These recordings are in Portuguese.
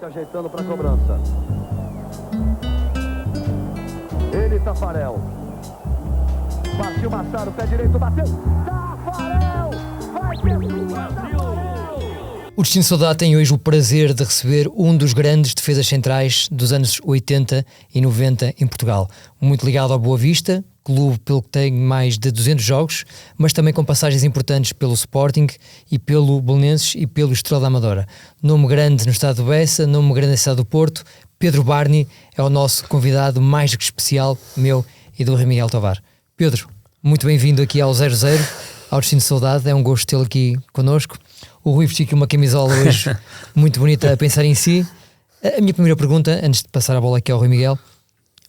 se ajeitando para a cobrança. Ele, Tafarel. Partiu Massaro, pé direito, bateu. Tafarel! Vai ter Brasil! O Destino Saudade tem hoje o prazer de receber um dos grandes defesas centrais dos anos 80 e 90 em Portugal. Muito ligado ao Boa Vista, clube pelo que tem mais de 200 jogos, mas também com passagens importantes pelo Sporting e pelo Belenenses e pelo Estrela da Amadora. Nome grande no estado do Bessa, nome grande no estado do Porto. Pedro Barney é o nosso convidado mais do que especial, meu e do Rui Miguel Tovar. Pedro, muito bem-vindo aqui ao 00, ao Destino Saudade. É um gosto tê-lo aqui connosco. O Rui vestiu aqui uma camisola hoje muito bonita a pensar em si. A minha primeira pergunta, antes de passar a bola aqui ao Rui Miguel: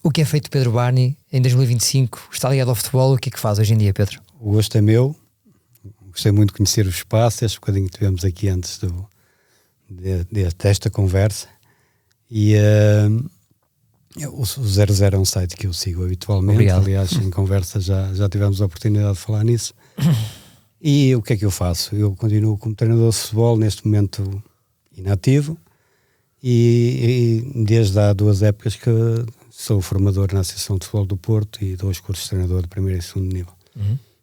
o que é feito Pedro Barney em 2025? Está ligado ao futebol? O que é que faz hoje em dia, Pedro? O gosto é meu. Gostei muito de conhecer o espaço, este bocadinho que tivemos aqui antes desta conversa. E o 00 é um site que eu sigo habitualmente. Obrigado. Aliás, em conversa já tivemos a oportunidade de falar nisso. E o que é que eu faço? Eu continuo como treinador de futebol, neste momento inativo, e desde há 2 épocas que sou formador na Associação de Futebol do Porto e dou os cursos de treinador de primeiro e segundo nível.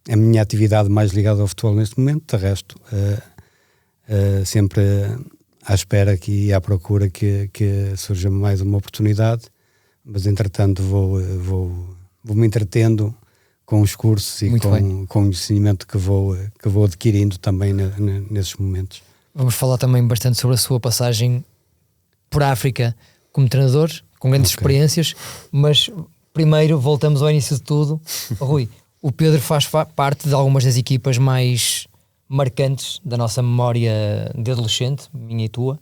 A minha atividade mais ligada ao futebol neste momento, de resto, sempre à espera e à procura que surja mais uma oportunidade, mas entretanto vou me entretendo com os cursos e com o conhecimento que vou adquirindo também nesses momentos. Vamos falar também bastante sobre a sua passagem por África como treinador, com grandes experiências, mas primeiro voltamos ao início de tudo. Rui, o Pedro faz parte de algumas das equipas mais marcantes da nossa memória de adolescente, minha e tua,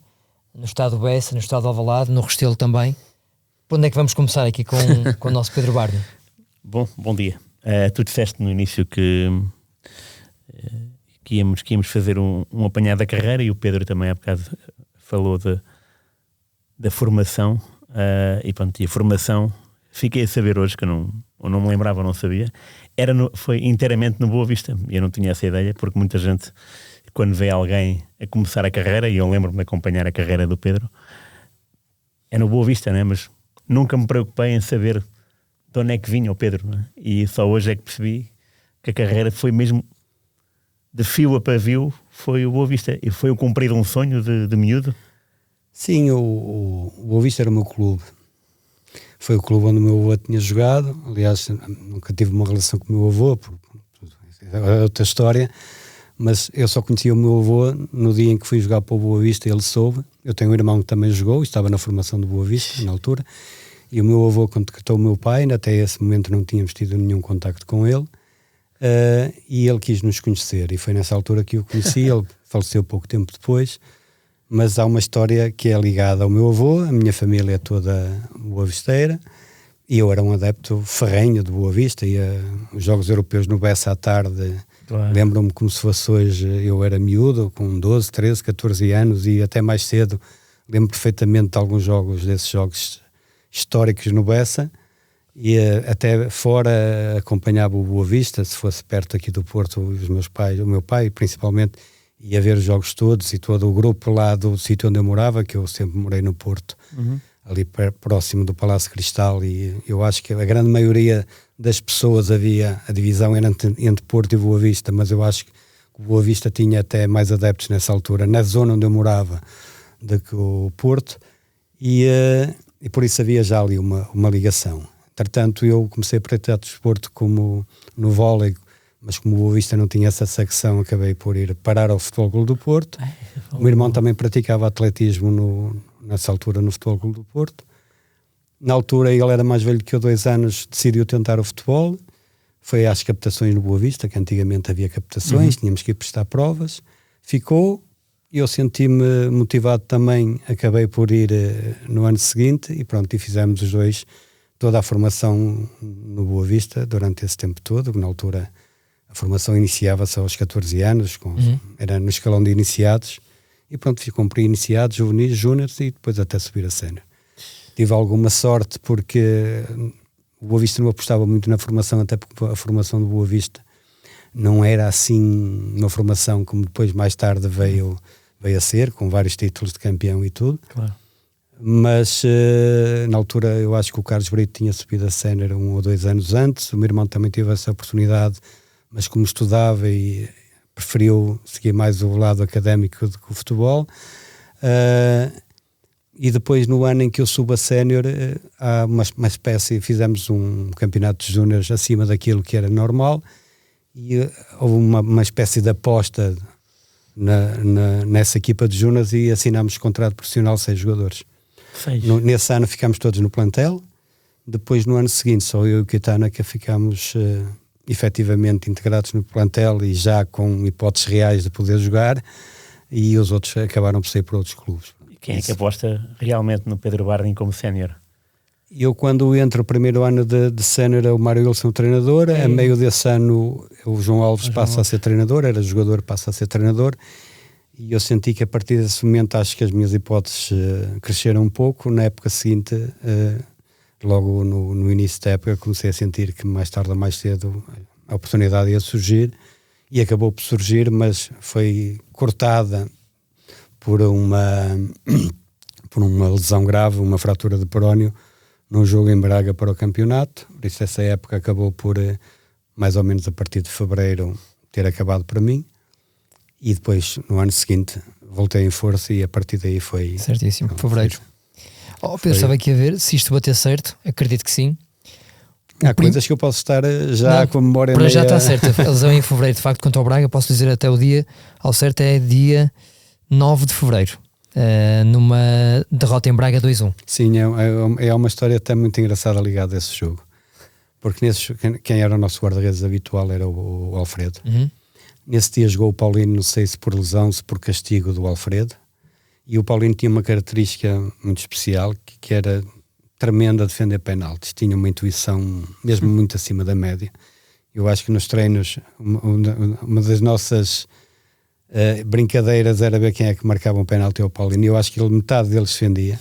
no estado do Bessa, no estado do Alvalade, no Restelo também. Por onde é que vamos começar aqui com o nosso Pedro Barney? Bom dia. Tu disseste no início que íamos fazer um apanhado da carreira, e o Pedro também há bocado falou da formação, e a formação, fiquei a saber hoje, que eu não me lembrava, não sabia, foi inteiramente no Boa Vista. Eu não tinha essa ideia, porque muita gente, quando vê alguém a começar a carreira, e eu lembro-me de acompanhar a carreira do Pedro, é no Boa Vista, né? Mas nunca me preocupei em saber de onde é que vinha o Pedro, né? E só hoje é que percebi que a carreira foi mesmo de fio a pavio, foi o Boa Vista, e foi o cumprir um sonho de miúdo. Sim, o Boa Vista era o meu clube. Foi o clube onde o meu avô tinha jogado. Aliás, nunca tive uma relação com o meu avô, é outra história, mas eu só conhecia o meu avô no dia em que fui jogar para o Boa Vista. Ele soube. Eu tenho um irmão que também jogou, estava na formação do Boa Vista na altura, e o meu avô contactou o meu pai. Até esse momento não tínhamos tido nenhum contacto com ele, e ele quis nos conhecer, e foi nessa altura que eu conheci. Ele faleceu pouco tempo depois, mas há uma história que é ligada ao meu avô. A minha família é toda boavisteira, e eu era um adepto ferrenho de Boa Vista, e os Jogos Europeus no Bessa à tarde, claro. Lembro-me como se fosse hoje. Eu era miúdo, com 12, 13, 14 anos, e até mais cedo lembro perfeitamente de alguns desses jogos históricos no Bessa, e até fora acompanhava o Boa Vista, se fosse perto aqui do Porto. Os meus pais, o meu pai principalmente, ia ver os jogos todos, e todo o grupo lá do sítio onde eu morava, que eu sempre morei no Porto, ali próximo do Palácio Cristal, e eu acho que a grande maioria das pessoas, havia a divisão entre Porto e Boa Vista, mas eu acho que o Boa Vista tinha até mais adeptos nessa altura, na zona onde eu morava, do que o Porto, e por isso havia já ali uma ligação. Entretanto, eu comecei a praticar desporto como no vôlei, mas como o Boa Vista não tinha essa secção, acabei por ir parar ao Futebol Clube do Porto. O meu irmão também praticava atletismo nessa altura no Futebol Clube do Porto. Na altura, ele era mais velho que eu, 2 anos, decidiu tentar o futebol. Foi às captações no Boa Vista, que antigamente havia captações, tínhamos que ir prestar provas. Ficou, e eu senti-me motivado também, acabei por ir no ano seguinte, e pronto, e fizemos os dois toda a formação no Boa Vista durante esse tempo todo. Na altura a formação iniciava-se aos 14 anos, era no escalão de iniciados, e pronto, cumpri iniciados, juvenis, júniores, e depois até subir a sénior. Tive alguma sorte, porque o Boa Vista não apostava muito na formação, até porque a formação do Boa Vista não era assim uma formação como depois mais tarde veio a ser, com vários títulos de campeão e tudo. Claro. Mas na altura eu acho que o Carlos Brito tinha subido a sénior 1 ou 2 anos antes. O meu irmão também teve essa oportunidade, mas como estudava e preferiu seguir mais o lado académico do que o futebol. E depois, no ano em que eu subo a sénior, há uma espécie, fizemos um campeonato de júniores acima daquilo que era normal, e houve uma espécie de aposta nessa equipa de júniores e assinámos contrato profissional 6 jogadores. Nesse ano ficámos todos no plantel. Depois, no ano seguinte, só eu e o Caetano que ficámos efetivamente integrados no plantel e já com hipóteses reais de poder jogar, e os outros acabaram por sair para outros clubes. E quem é que aposta realmente no Pedro Bardem como sénior? Eu, quando entro o primeiro ano de sénior, o Mário Wilson o treinador. A meio desse ano o João Alves passa a ser treinador, era jogador, passa a ser treinador, e eu senti que a partir desse momento acho que as minhas hipóteses cresceram um pouco. Na época seguinte, logo no início da época, comecei a sentir que mais tarde ou mais cedo a oportunidade ia surgir, e acabou por surgir, mas foi cortada por uma lesão grave, uma fratura de perónio, num jogo em Braga para o campeonato. Por isso essa época acabou por, mais ou menos a partir de fevereiro, ter acabado para mim, e depois no ano seguinte voltei em força, e a partir daí foi... Certíssimo, fevereiro. Pedro, estava aqui a ver se isto bater certo, acredito que sim. Há coisas que eu posso estar já com a memória para meia... já está certo, a lesão em fevereiro, de facto, quanto ao Braga, posso dizer até o dia, ao certo é dia 9 de fevereiro, numa derrota em Braga 2-1. Sim, é uma história até muito engraçada ligada a esse jogo, porque quem era o nosso guarda-redes habitual era o Alfredo. Nesse dia jogou o Paulino, não sei se por lesão, se por castigo do Alfredo, e o Paulino tinha uma característica muito especial, que era tremenda a defender penaltis, tinha uma intuição mesmo muito acima da média. Eu acho que nos treinos uma das nossas brincadeiras era ver quem é que marcava um penalti ao Paulino, e eu acho que metade deles defendia,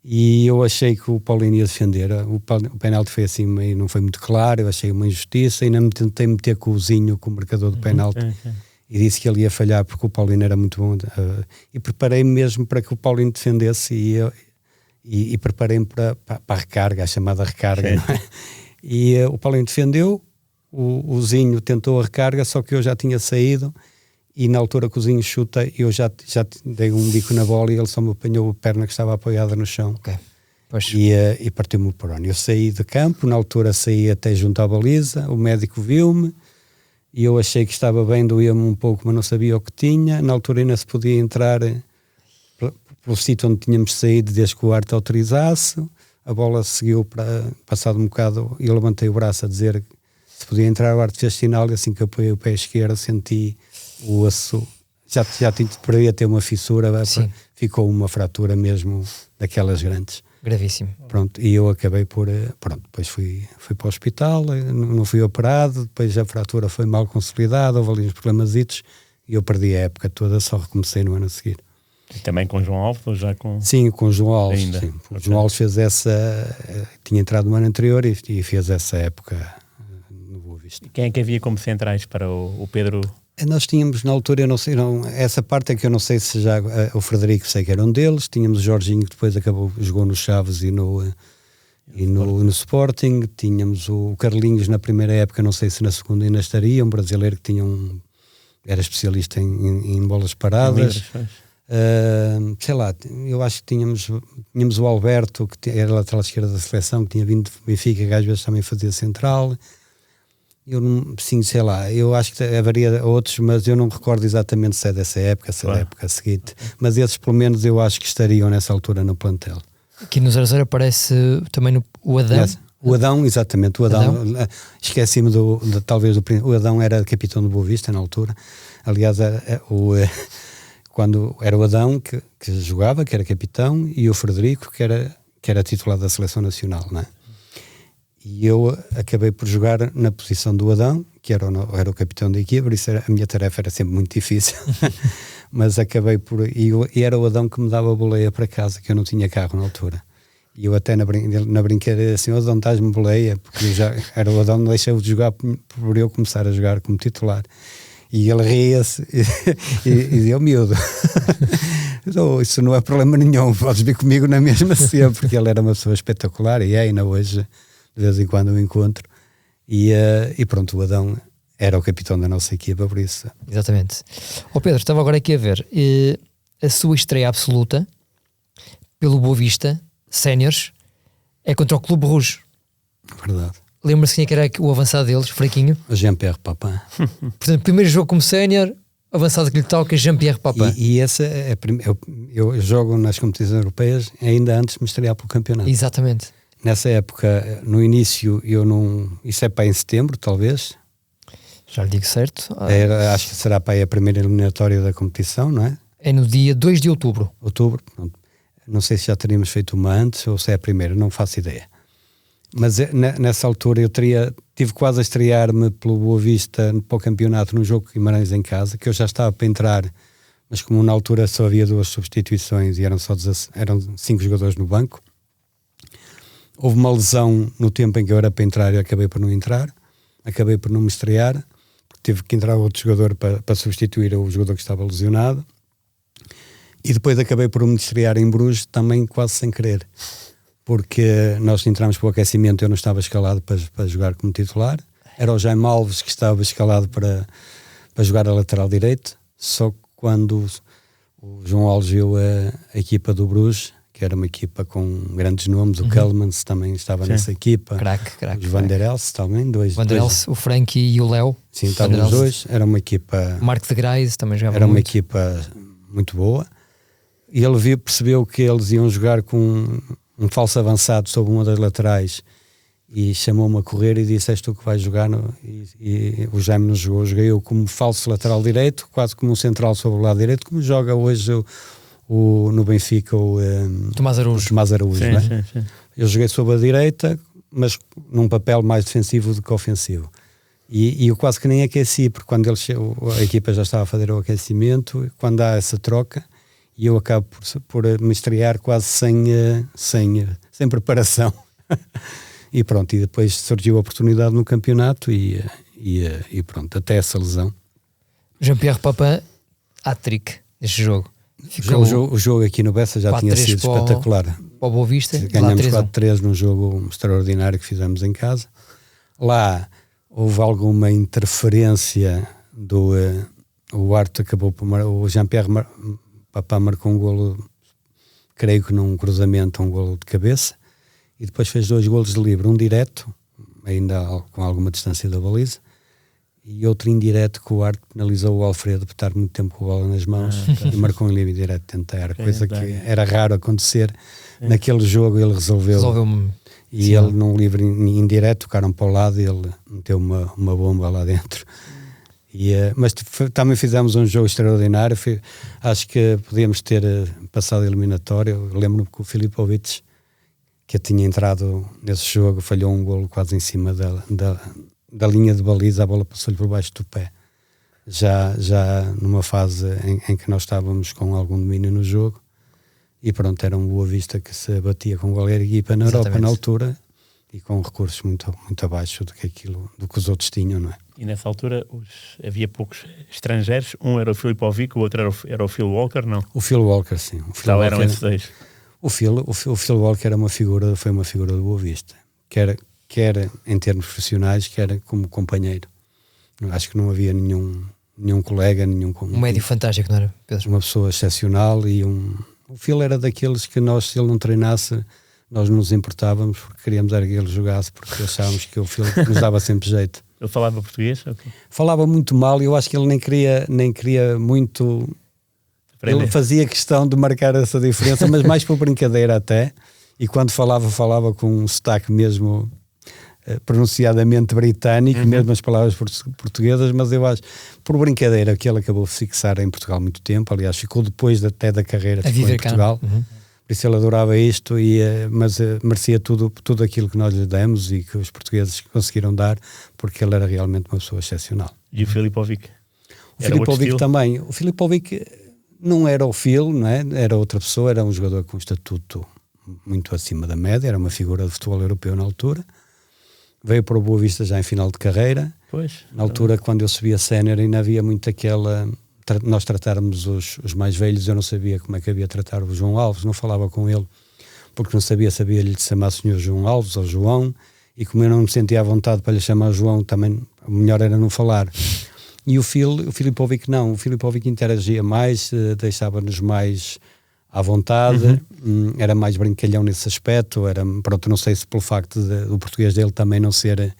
e eu achei que o Paulino ia defender. O penalti foi assim, meio, não foi muito claro, eu achei uma injustiça, e ainda me tentei meter com o Zinho, com o marcador do penalti, e disse que ele ia falhar porque o Paulino era muito bom, e preparei-me mesmo para que o Paulino defendesse, e preparei-me para a recarga, a chamada recarga, não é? E o Paulino defendeu, o Zinho tentou a recarga, só que eu já tinha saído, e na altura que o Zinho chuta, eu já dei um bico na bola, e ele só me apanhou a perna que estava apoiada no chão. E partiu-me o perónio. Eu saí de campo, na altura saí até junto à baliza, o médico viu-me, e eu achei que estava bem, doía-me um pouco, mas não sabia o que tinha. Na altura ainda se podia entrar pelo sítio onde tínhamos saído, desde que o árbitro autorizasse. A bola seguiu para, passado um bocado, e eu levantei o braço a dizer se podia entrar, o árbitro fez sinal, e assim que apoiei o pé esquerdo senti o osso, já poderia ter uma fissura, ficou uma fratura mesmo daquelas grandes. Gravíssimo. Pronto, e eu acabei por, depois fui para o hospital, não fui operado, depois a fratura foi mal consolidada, houve ali uns problemasitos, e eu perdi a época toda, só recomecei no ano a seguir. E também com o João Alves ou já com... Sim, com o João Alves. Ainda? Sim. O João Alves fez tinha entrado no ano anterior e fez essa época no Boa Vista. E quem é que havia como centrais para o Pedro? Nós tínhamos na altura, eu não sei, essa parte é que eu não sei se já, o Frederico sei que era um deles, tínhamos o Jorginho que depois jogou no Chaves e no Sporting, tínhamos o Carlinhos na primeira época, não sei se na segunda ainda estaria, um brasileiro que era especialista em bolas paradas. Sei lá, eu acho que tínhamos o Alberto, que era lateral esquerda da seleção, que tinha vindo do Benfica, que às vezes também fazia central. Sei lá, eu acho que haveria outros, mas eu não recordo exatamente se é dessa época, se é da época seguinte. Mas esses, pelo menos, eu acho que estariam nessa altura no plantel. Aqui no 00 aparece também o Adão. O Adão, exatamente, o Adão. Esqueci-me talvez o Adão era capitão do Boa Vista na altura. Aliás, quando era o Adão que jogava, que era capitão, e o Frederico, que era titular da Seleção Nacional, não é? E eu acabei por jogar na posição do Adão, que era o capitão da equipe, por isso a minha tarefa era sempre muito difícil. Mas acabei por... E era o Adão que me dava a boleia para casa, que eu não tinha carro na altura. E eu até na brincadeira assim, Adão, estás-me boleia, porque eu já era o Adão, não deixava de jogar por eu começar a jogar como titular. E ele ria-se e deu miúdo. Isso não é problema nenhum, podes vir comigo na mesma sempre, porque ele era uma pessoa espetacular e ainda hoje, de vez em quando o encontro. E pronto, o Adão era o capitão da nossa equipa, por isso. Exatamente. Pedro, estava agora aqui a ver a sua estreia absoluta pelo Boa Vista, séniores, é contra o Clube Rouge. Verdade. Lembra-se quem é que era o avançado deles, fraquinho? O Jean-Pierre Papin. Portanto, primeiro jogo como sénior, avançado que lhe toca, Jean-Pierre Papin. E essa é eu jogo nas competições europeias ainda antes de me estrear pelo campeonato. Exatamente. Nessa época, no início, eu não... Isso é para em setembro, talvez. Já lhe digo certo. Acho que será para aí a primeira eliminatória da competição, não é? É no dia 2 de outubro. Outubro. Pronto. Não sei se já teríamos feito uma antes ou se é a primeira, não faço ideia. Mas nessa altura eu tive quase a estrear-me pelo Boa Vista para o campeonato no jogo de Guimarães em casa, que eu já estava para entrar, mas como na altura só havia 2 substituições e eram 5 jogadores no banco, houve uma lesão no tempo em que eu era para entrar e acabei por não entrar, acabei por não me estrear, porque tive que entrar outro jogador para substituir o jogador que estava lesionado, e depois acabei por me estrear em Bruges também quase sem querer, porque nós entramos para o aquecimento, eu não estava escalado para jogar como titular, era o Jaime Alves que estava escalado para jogar a lateral direito, só que quando o João Alves viu a equipa do Bruges, que era uma equipa com grandes nomes, o Kelmans também estava nessa equipa, os Van der Els também, Van der Els, o Frank e o Léo. Sim, estavam os dois, era uma equipa... Marco de Grais também jogava Era muito. uma equipa muito boa, e ele percebeu que eles iam jogar com um falso avançado sobre uma das laterais e chamou-me a correr e disse: és tu que vais jogar e o Jaime nos jogou, joguei eu como falso lateral direito, quase como um central sobre o lado direito, como joga hoje no Benfica o Tomás Araújo, sim, não é? Sim. Eu joguei sobre a direita, mas num papel mais defensivo do que ofensivo, e eu quase que nem aqueci, porque quando a equipa já estava a fazer o aquecimento, quando há essa troca, e eu acabo por me estrear quase sem preparação. E pronto, e depois surgiu a oportunidade no campeonato e pronto, até essa lesão. Jean-Pierre Papin, hat-trick neste jogo. O jogo aqui no Bessa já tinha sido espetacular. Para o Boa Vista, ganhamos 4-3 num jogo extraordinário que fizemos em casa. Lá houve alguma interferência o Arte acabou por o Jean-Pierre Papin marcou um golo, creio que num cruzamento, um golo de cabeça, e depois fez 2 golos de livre, um direto, ainda com alguma distância da baliza, e outro indireto que o Arte penalizou o Alfredo por estar muito tempo com a bola nas mãos e marcou um livre direto dentro da área, coisa que era raro acontecer. Naquele jogo ele resolveu-me. E sim, ele num livre indireto, tocaram para o lado e ele meteu uma bomba lá dentro. Mas também fizemos um jogo extraordinário. Acho que podíamos ter passado a eliminatória. Eu lembro-me que o Filipovic, que tinha entrado nesse jogo, falhou um golo quase em cima da linha de baliza, a bola passou-lhe por baixo do pé, já numa fase em que nós estávamos com algum domínio no jogo, e pronto, era um Boa Vista que se batia com qualquer equipa na Europa na altura, e com recursos muito, muito abaixo do que os outros tinham, não é? E nessa altura havia poucos estrangeiros, um era o Filipovic, o outro era o Phil Walker, não? O Phil Walker, sim. Então eram esses dois. O Phil Walker foi uma figura do Boa Vista, quer em termos profissionais, quer como companheiro. Eu acho que não havia nenhum colega, um médio fantástico, não era, Pedro? Uma pessoa excepcional e o Phil era daqueles que nós, se ele não treinasse, nós nos importávamos, porque queríamos era que ele jogasse, porque achávamos que o Phil nos dava sempre jeito. Ele falava português? Okay. Falava muito mal, e eu acho que ele nem queria muito... Ele fazia questão de marcar essa diferença, mas mais por brincadeira até, e quando falava com um sotaque mesmo pronunciadamente britânico, mesmo as palavras portuguesas, mas eu acho, por brincadeira, que ele acabou de fixar em Portugal muito tempo. Aliás, ficou depois até da carreira, ficou em Portugal. Por isso ele adorava isto, mas merecia tudo aquilo que nós lhe demos e que os portugueses conseguiram dar, porque ele era realmente uma pessoa excepcional. E o Filipovic? O Filipovic também. O Filipovic não era o Phil, não é? Era outra pessoa, era um jogador com um estatuto muito acima da média, era uma figura de futebol europeu na altura. Veio para o Boa Vista já em final de carreira. Pois. Na altura, quando eu subia sénior, ainda havia muito aquela nós tratáramos os mais velhos. Eu não sabia como é que havia tratar o João Alves, não falava com ele, porque não sabia-lhe chamar Sr. João Alves ou João, e como eu não me sentia à vontade para lhe chamar João, também o melhor era não falar. E o Filipovic não, o Filipovic interagia mais, deixava-nos mais à vontade, era mais brincalhão nesse aspecto, pronto, não sei se pelo facto do português dele também não ser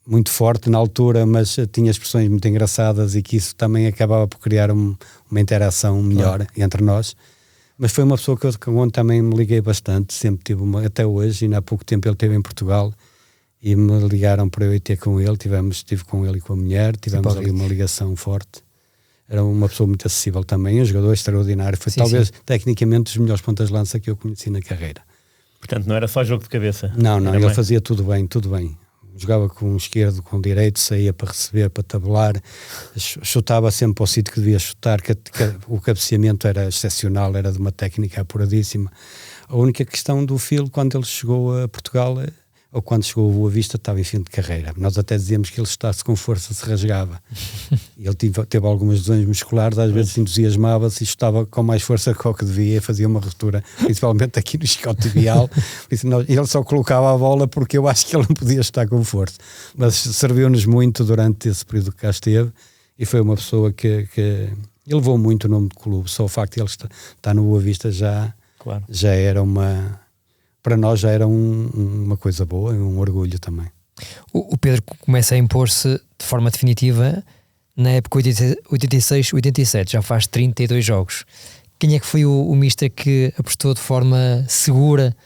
muito forte na altura, mas tinha expressões muito engraçadas e que isso também acabava por criar uma interação melhor entre nós. Mas foi uma pessoa onde também me liguei bastante, sempre tive até hoje, e há pouco tempo ele esteve em Portugal e me ligaram para eu ir ter com ele, estive com ele e com a mulher, tivemos ali uma ligação forte. Era uma pessoa muito acessível também, um jogador extraordinário, foi talvez tecnicamente dos melhores pontas de lança que eu conheci na carreira. Portanto, não era só jogo de cabeça? Não, ele fazia tudo bem. Jogava com esquerdo, com direito, saía para receber, para tabelar, chutava sempre para o sítio que devia chutar, que o cabeceamento era excepcional, era de uma técnica apuradíssima. A única questão do Phil, quando ele chegou a Portugal, ou quando chegou a Boa Vista, estava em fim de carreira. Nós até dizíamos que ele chutasse com força, se rasgava. Ele teve algumas lesões musculares, às vezes entusiasmava-se e chutava com mais força que o que devia, e fazia uma ruptura, principalmente aqui no isquiotibial. Ele só colocava a bola porque eu acho que ele não podia chutar com força. Mas serviu-nos muito durante esse período que cá esteve, e foi uma pessoa que elevou muito o nome do clube. Só o facto de ele estar no Boa Vista já era para nós já era uma coisa boa, um orgulho também. O Pedro começa a impor-se de forma definitiva na época 86-87, já faz 32 jogos. Quem é que foi o mister que apostou de forma segura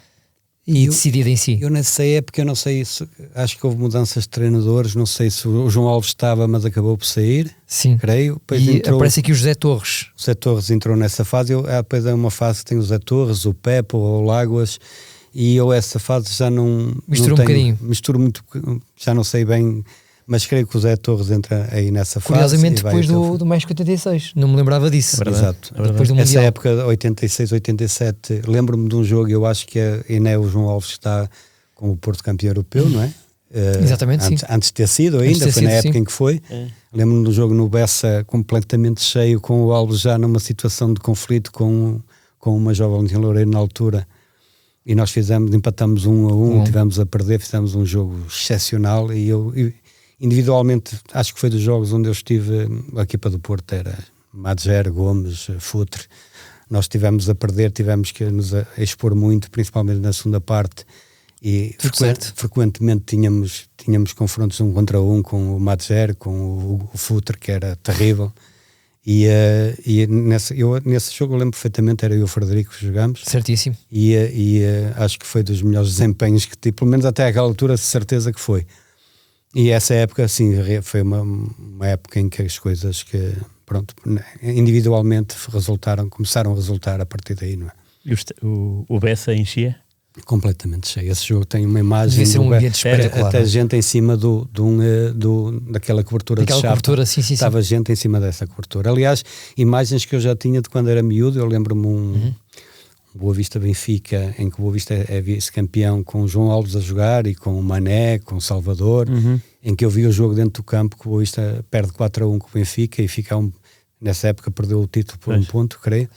e decidida em si? Eu nessa época, eu não sei isso, acho que houve mudanças de treinadores, não sei se o João Alves estava, mas acabou por sair. Sim. Creio. Depois e aparece aqui o José Torres. O José Torres entrou nessa fase, depois é uma fase que tem o José Torres, o Pepe, o Láguas, e eu essa fase já não... Misturo um bocadinho. Misturo muito, já não sei bem, mas creio que o Zé Torres entra aí nessa fase. Curiosamente depois do México 86, não me lembrava disso. Exato. Depois do essa Mundial. época, 86, 87, lembro-me de um jogo, eu acho que o João Alves está com o Porto campeão europeu, não é? Exatamente, antes de ter sido ainda, foi na época em que foi. Lembro-me do jogo no Bessa completamente cheio, com o Alves já numa situação de conflito com uma jovem Loureiro na altura. E nós empatamos 1-1, tivemos a perder, fizemos um jogo excepcional, e eu individualmente acho que foi dos jogos onde eu estive, a equipa do Porto era Madger, Gomes, Futre, nós tivemos a perder, tivemos que nos expor muito, principalmente na segunda parte, e frequentemente tínhamos confrontos 1 contra 1 com o Madger, com o Futre, que era terrível. E nesse jogo eu lembro perfeitamente, era eu e o Frederico que jogamos. Certíssimo. E acho que foi dos melhores desempenhos que tive, pelo menos até aquela altura, de certeza que foi. E essa época, sim, foi uma época em que as coisas que, pronto, individualmente começaram a resultar a partir daí, não é? E o Bessa enchia? Completamente cheio. Esse jogo tem uma imagem. Devia ser um ambiente espetacular. Até gente em cima daquela cobertura de chapa. Sim. Estava gente em cima dessa cobertura. Aliás, imagens que eu já tinha de quando era miúdo. Eu lembro-me um Boa Vista Benfica, em que o Boa Vista é vice-campeão, com o João Alves a jogar e com o Mané, com o Salvador, em que eu vi o jogo dentro do campo, que o Boa Vista perde 4-1 com o Benfica e fica nessa época perdeu o título por um ponto, creio.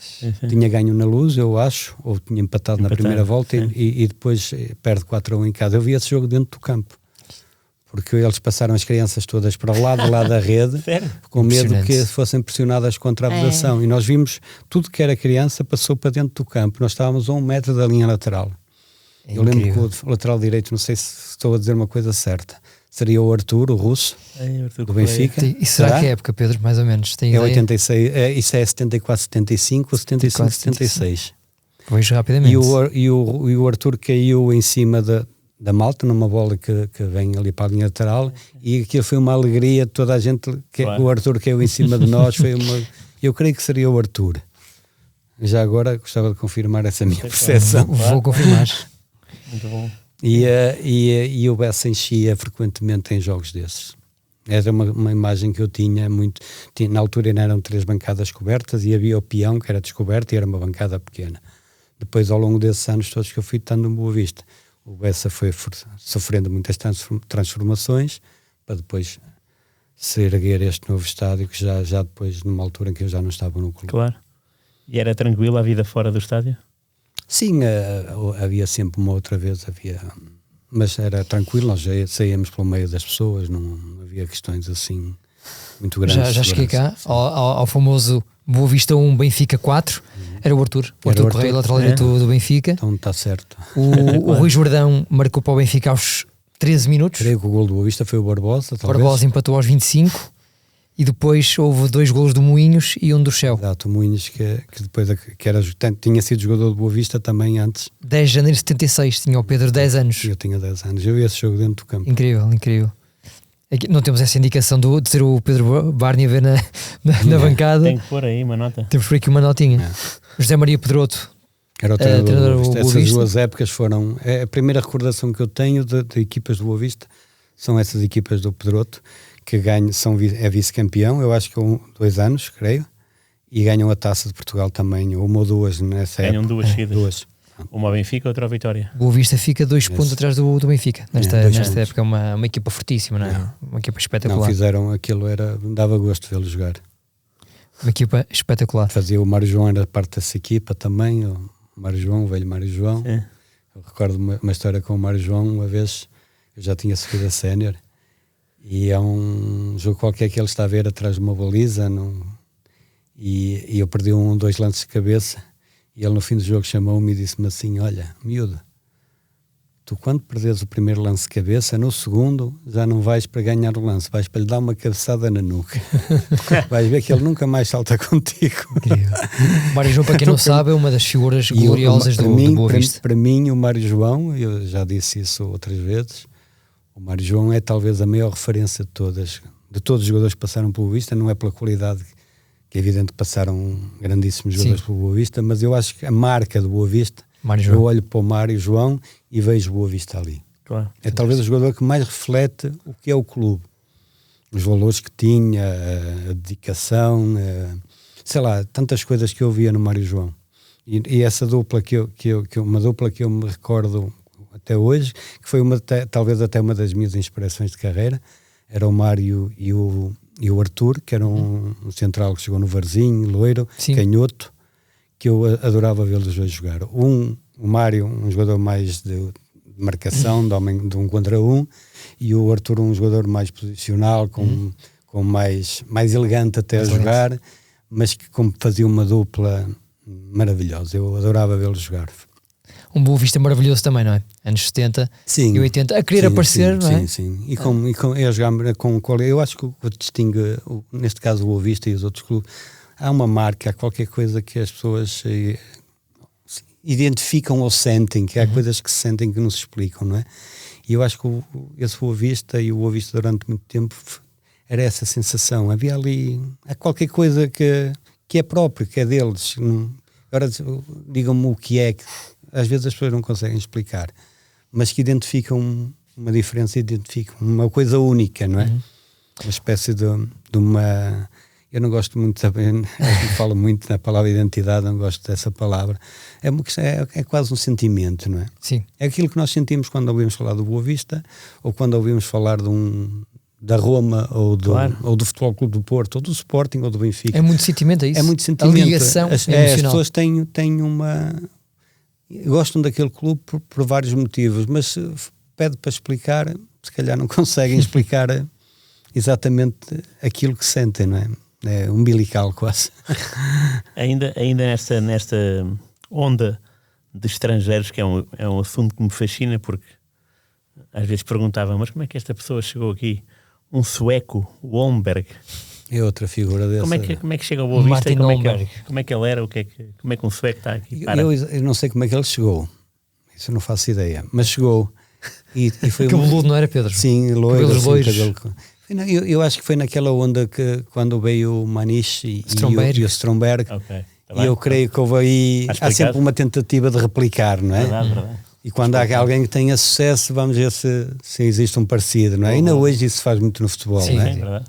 Tinha ganho na Luz, eu acho, ou tinha empatado na primeira volta, e depois perde 4-1 em casa. Eu vi esse jogo dentro do campo, porque eles passaram as crianças todas para lá da rede, com medo que fossem pressionadas contra a vedação. E nós vimos tudo que era criança passou para dentro do campo. Nós estávamos a 1 metro da linha lateral. Eu lembro que o lateral direito, não sei se estou a dizer uma coisa certa, seria o Arthur, o russo, do Benfica. E será que é época, Pedro, mais ou menos? Tem é 86, isso é 74, 75 ou 75, 76. Vejo rapidamente. E o Arthur caiu em cima da malta, numa bola que vem ali para a linha lateral, e aquilo foi uma alegria de toda a gente, o Arthur caiu em cima de nós, eu creio que seria o Arthur. Já agora gostava de confirmar essa minha percepção. Vou confirmar. Muito bom. E o Bessa enchia frequentemente em jogos desses. Era uma imagem que eu tinha muito. Na altura eram 3 bancadas cobertas e havia o peão que era descoberto e era uma bancada pequena. Depois, ao longo desses anos todos que eu fui estando no Boa Vista, o Bessa foi sofrendo muitas transformações para depois se erguer este novo estádio, que já depois, numa altura em que eu já não estava no clube. Claro. E era tranquila a vida fora do estádio? Sim, havia sempre uma outra vez, mas era tranquilo, nós já saíamos pelo meio das pessoas, não havia questões assim muito grandes. Já cheguei cá ao famoso Boa Vista 1, Benfica 4, era o Arthur Correia, lateral direito do Benfica. Então está certo. O Rui Jordão marcou para o Benfica aos 13 minutos. Creio que o gol do Boa Vista foi o Barbosa, talvez. Barbosa empatou aos 25 e depois houve 2 golos do Moinhos e um do Céu. Exato, o Moinhos, que depois tinha sido jogador do Boa Vista também antes. 10 de janeiro de 76, tinha o Pedro 10 anos. Eu tinha 10 anos, eu vi esse jogo dentro do campo. Incrível. Aqui não temos essa indicação de ter o Pedro Barney a ver na bancada. Tem que pôr aí uma nota. Temos por aqui uma notinha. José Maria Pedroto. Era o treinador do Boa Vista. Essas Vista. 2 épocas foram... A primeira recordação que eu tenho de equipas do Boa Vista são essas equipas do Pedroto, que é vice-campeão, eu acho que 2 anos, creio, e ganham a Taça de Portugal também, uma ou 2 nessa época. Ganham 2 seguidas. 2. Uma ao Benfica, outra ao Vitória. Boa Vista fica 2 pontos atrás do Benfica. Nesta época, uma equipa fortíssima, não é? Uma equipa espetacular. Não fizeram aquilo, dava gosto de vê-lo jogar. Uma equipa espetacular. Fazia o Mário João, era parte dessa equipa também, o Mário João, o velho Mário João. Sim. Eu recordo uma história com o Mário João, uma vez, eu já tinha subido a sénior, e há um jogo qualquer que ele está a ver atrás de uma baliza, e eu perdi 2 lances de cabeça, e ele no fim do jogo chamou-me e disse-me assim: olha, miúdo, tu quando perdes o primeiro lance de cabeça, no segundo já não vais para ganhar o lance, vais para lhe dar uma cabeçada na nuca. Vais ver que ele nunca mais salta contigo. O Mário João, para quem não sabe, é uma das figuras gloriosas do Boa Vista. Para mim, o Mário João, eu já disse isso outras vezes, o Mário João é talvez a maior referência de todos os jogadores que passaram pelo Boa Vista, não é pela qualidade, que é evidente que passaram grandíssimos jogadores pelo Boa Vista, mas eu acho que a marca do Boa Vista, eu olho para o Mário João e vejo o Boa Vista ali. Claro. É talvez o jogador que mais reflete o que é o clube, os valores que tinha, a dedicação, sei lá, tantas coisas que eu via no Mário João. E essa dupla uma dupla que eu me recordo até hoje, que foi talvez até uma das minhas inspirações de carreira, era o Mário e o Arthur, que era um central que chegou no Varzinho, loiro, canhoto, que eu adorava vê-los dois jogar. O Mário, um jogador mais de marcação, de 1 contra 1, e o Arthur, um jogador mais posicional, com mais elegante até a jogar, mas que como fazia uma dupla maravilhosa. Eu adorava vê-los jogar. Um Boa Vista maravilhoso também, não é? Anos 70 e 80, a querer aparecer, não é? Sim. E a jogar com eu acho que o que distingue, neste caso, o Boa Vista e os outros clubes, há uma marca, há qualquer coisa que as pessoas identificam ou sentem, que há coisas que se sentem que não se explicam, não é? E eu acho que esse Boa Vista e o Boa Vista durante muito tempo era essa sensação. Havia ali qualquer coisa que é próprio, que é deles. Agora digam-me o que é, que às vezes as pessoas não conseguem explicar, mas que identificam uma diferença, identificam uma coisa única, não é? Uma espécie de uma... Eu não gosto muito, falo muito na palavra identidade, não gosto dessa palavra. É quase um sentimento, não é? Sim. É aquilo que nós sentimos quando ouvimos falar do Boa Vista, ou quando ouvimos falar da Roma, ou do Futebol Clube do Porto, ou do Sporting, ou do Benfica. É muito sentimento, é isso? É muito sentimento. A ligação emocional. As pessoas têm uma... Gostam daquele clube por vários motivos, mas se pede para explicar, se calhar não conseguem explicar exatamente aquilo que sentem, não é? É umbilical quase. Ainda nesta onda de estrangeiros, que é um assunto que me fascina, porque às vezes perguntava, mas como é que esta pessoa chegou aqui? Um sueco, o Holmberg. É outra figura dessa. Como é que chega ao Boa Vista? Como é que ele era? Como é que um sueco está aqui? Eu não sei como é que ele chegou. Isso eu não faço ideia. Mas chegou. E foi cabeludo, não era, Pedro? Sim, loiro. Cabelos loiros. Eu acho que foi naquela onda que quando veio o Maniche e o Stromberg, e eu creio que houve aí, há sempre uma tentativa de replicar, não é? Verdade. E quando há alguém que tenha sucesso, vamos ver se existe um parecido, não é? Ainda hoje isso se faz muito no futebol, sim, não é? Sim, verdade.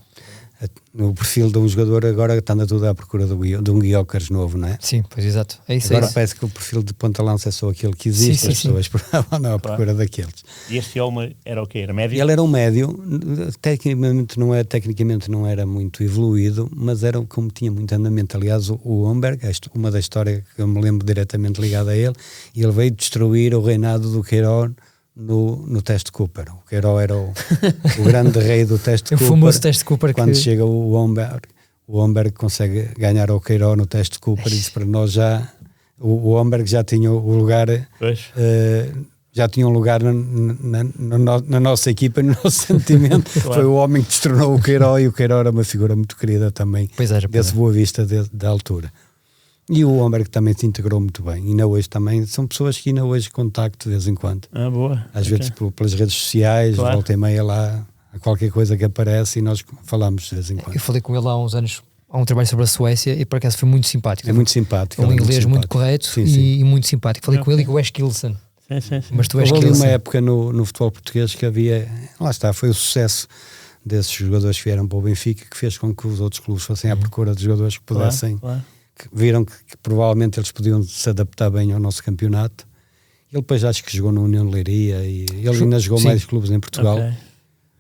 no perfil de um jogador agora está andando tudo à procura de um Guiocas novo, não é? Sim, pois exato. É isso. Agora é isso. parece que o perfil de ponta-lança é só aquele que existe, Sim, as pessoas andam à procura daqueles. E este Olmo era o quê? Era médio? Ele era um médio, tecnicamente não era muito evoluído, mas era como tinha muito andamento. Aliás, o Homberg, uma da história que eu me lembro diretamente ligada a ele, ele veio destruir o reinado do Queiroz no teste Cooper. O Queiroz era o grande rei do teste Cooper. O famoso teste Cooper. Quando chega o Homberg consegue ganhar ao Queiroz no teste Cooper, e isso para nós já... O Homberg já tinha o lugar... já tinha um lugar na nossa equipa, no nosso sentimento. Claro. Foi o homem que destronou o Queiroz, e o Queiroz era uma figura muito querida também, desse Boa Vista da altura. E o Homberg também se integrou muito bem. E ainda hoje também, são pessoas que ainda hoje contacto de vez em quando. Boa. Às vezes pelas redes sociais, claro. Volta e meia lá, a qualquer coisa que aparece, e nós falamos de vez em quando. Eu falei com ele há uns anos, há um trabalho sobre a Suécia, e por acaso foi muito simpático. É muito simpático. Um inglês muito correto, sim. E muito simpático. Falei com ele e com o Wes Kilson. Sim. Mas tu és houve uma época no futebol português que havia, lá está, foi o sucesso desses jogadores que vieram para o Benfica que fez com que os outros clubes fossem à procura de jogadores que pudessem, que viram que provavelmente eles podiam se adaptar bem ao nosso campeonato. Ele depois acho que jogou no União de Leiria, e ele ainda jogou mais clubes em Portugal.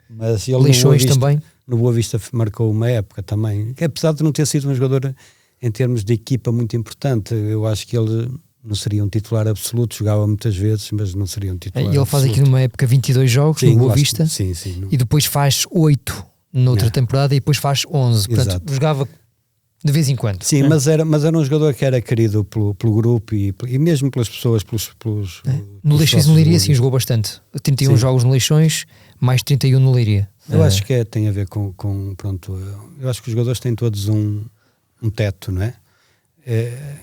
Mas ele Leixões também. No Boa Vista marcou uma época também, que apesar de não ter sido um jogador em termos de equipa muito importante, eu acho que ele não seria um titular absoluto, jogava muitas vezes, mas não seria um titular absoluto. Ele faz aqui numa época 22 jogos no Boa Vista, e depois faz 8 noutra temporada, e depois faz 11, portanto jogava de vez em quando. Sim, mas era um jogador que era querido pelo grupo e mesmo pelas pessoas, no Leixões no Leiria sim jogou bastante, 31 jogos no Leixões, mais 31 no Leiria. Eu acho que tem a ver com pronto, eu acho que os jogadores têm todos um teto, não é?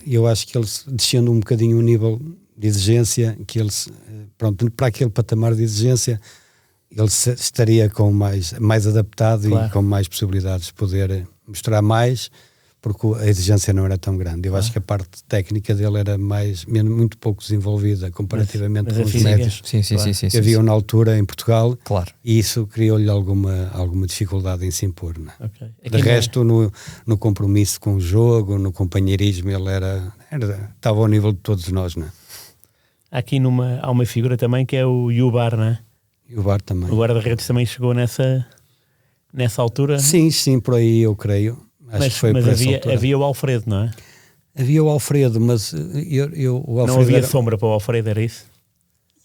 Eu acho que eles, descendo um bocadinho o nível de exigência, que eles, pronto, para aquele patamar de exigência, ele estaria com mais adaptado, claro. E com mais possibilidades de poder mostrar mais, porque a exigência não era tão grande. Eu acho que a parte técnica dele era muito pouco desenvolvida comparativamente com os médios que haviam na altura em Portugal, claro. E isso criou-lhe alguma dificuldade em se impor, né? De resto, no compromisso com o jogo, no companheirismo, ele estava ao nível de todos nós, né? Aqui há uma figura também que é o Yubar, né? Yubar também. O guarda-redes também chegou nessa altura? Sim, por aí eu creio. Acho que foi mas havia o Alfredo, não é? Havia o Alfredo, mas o Alfredo não havia sombra para o Alfredo, era isso?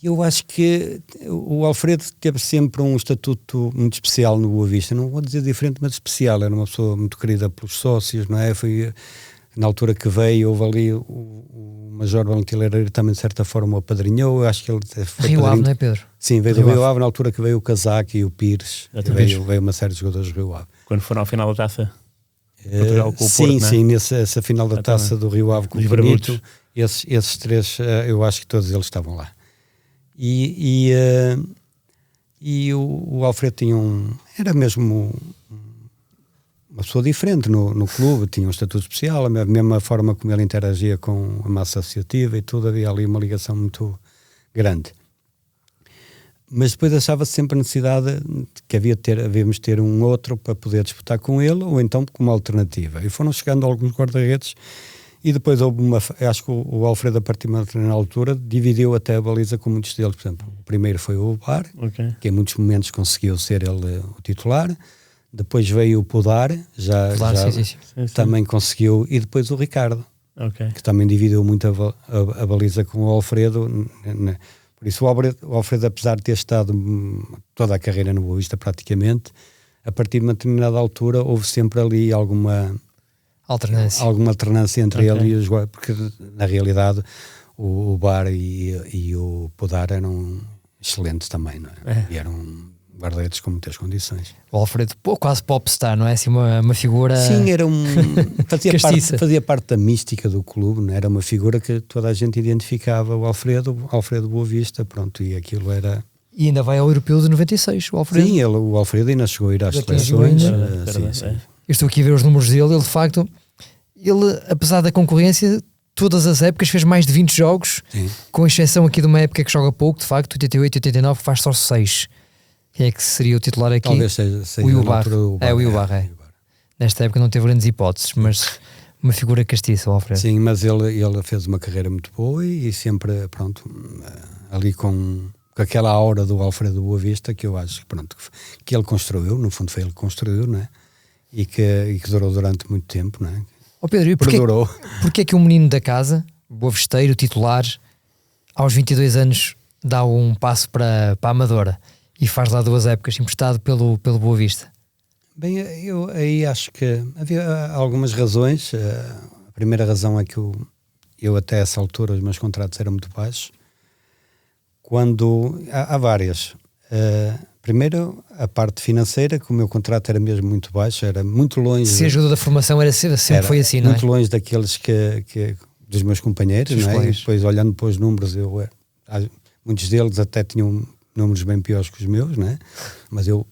Eu acho que o Alfredo teve sempre um estatuto muito especial no Boa Vista. Não vou dizer diferente, mas especial. Era uma pessoa muito querida pelos sócios, não é? Foi na altura que veio, houve ali o Major Valentim Leireiro também de certa forma o apadrinhou. Eu acho que ele foi Rio Ave, não é, Pedro? Sim, veio do Rio Ave na altura que veio o Casaco e o Pires. Veio uma série de jogadores do Rio Ave. Quando foram ao final da taça? Portugal com o sim, Porto, sim, essa final da taça do Rio Ave com o Benito, esses três, eu acho que todos eles estavam lá. E o Alfredo era mesmo uma pessoa diferente no clube, tinha um estatuto especial, a mesma forma como ele interagia com a massa associativa e tudo, havia ali uma ligação muito grande. Mas depois achava-se sempre a necessidade que havíamos ter um outro para poder disputar com ele, ou então como alternativa. E foram chegando alguns guarda-redes, e depois houve acho que o Alfredo, a partir de uma determinada altura, dividiu até a baliza com muitos deles. Por exemplo, o primeiro foi o Bar, que em muitos momentos conseguiu ser ele o titular. Depois veio o Podar, já também conseguiu, e depois o Ricardo, que também dividiu muito a baliza com o Alfredo. Por isso o Alfredo, apesar de ter estado toda a carreira no Boa Vista praticamente, a partir de uma determinada altura houve sempre ali alguma alternância entre ele e os jogadores, porque na realidade o Bar e o Podar eram excelentes também, não é? E eram guarda-redes com muitas condições. O Alfredo, quase popstar, não é? Assim, uma figura... Sim, fazia parte da mística do clube, não é? Era uma figura que toda a gente identificava, o Alfredo Boa Vista, pronto, e aquilo era... E ainda vai ao Europeu de 96, o Alfredo. Sim, o Alfredo ainda chegou a ir às seleções. Sim. Eu estou aqui a ver os números dele, ele de facto, apesar da concorrência, todas as épocas fez mais de 20 jogos, com exceção aqui de uma época que joga pouco, de facto, 88 e 89, faz só 6. Quem é que seria o titular aqui? Talvez seja o Yubar. O Yubar, Nesta época não teve grandes hipóteses, mas uma figura castiça, o Alfredo. Sim, mas ele fez uma carreira muito boa e sempre, pronto, ali com aquela aura do Alfredo Boa Vista, que eu acho pronto, que ele construiu, no fundo foi ele que construiu, não é? E que durou durante muito tempo, não é? Ó Pedro, e porquê é que o menino da casa, boavesteiro, titular, aos 22 anos dá um passo para a Amadora e faz lá 2 épocas emprestado pelo Boa Vista? Bem, eu aí acho que havia algumas razões. A primeira razão é que eu até essa altura os meus contratos eram muito baixos. Há várias. Primeiro, a parte financeira, que o meu contrato era mesmo muito baixo, era muito longe. Se a ajuda da formação sempre foi assim, não é? Muito longe daqueles dos meus companheiros, não é? E depois, olhando para os números, muitos deles até tinham números bem piores que os meus, não é? Mas eu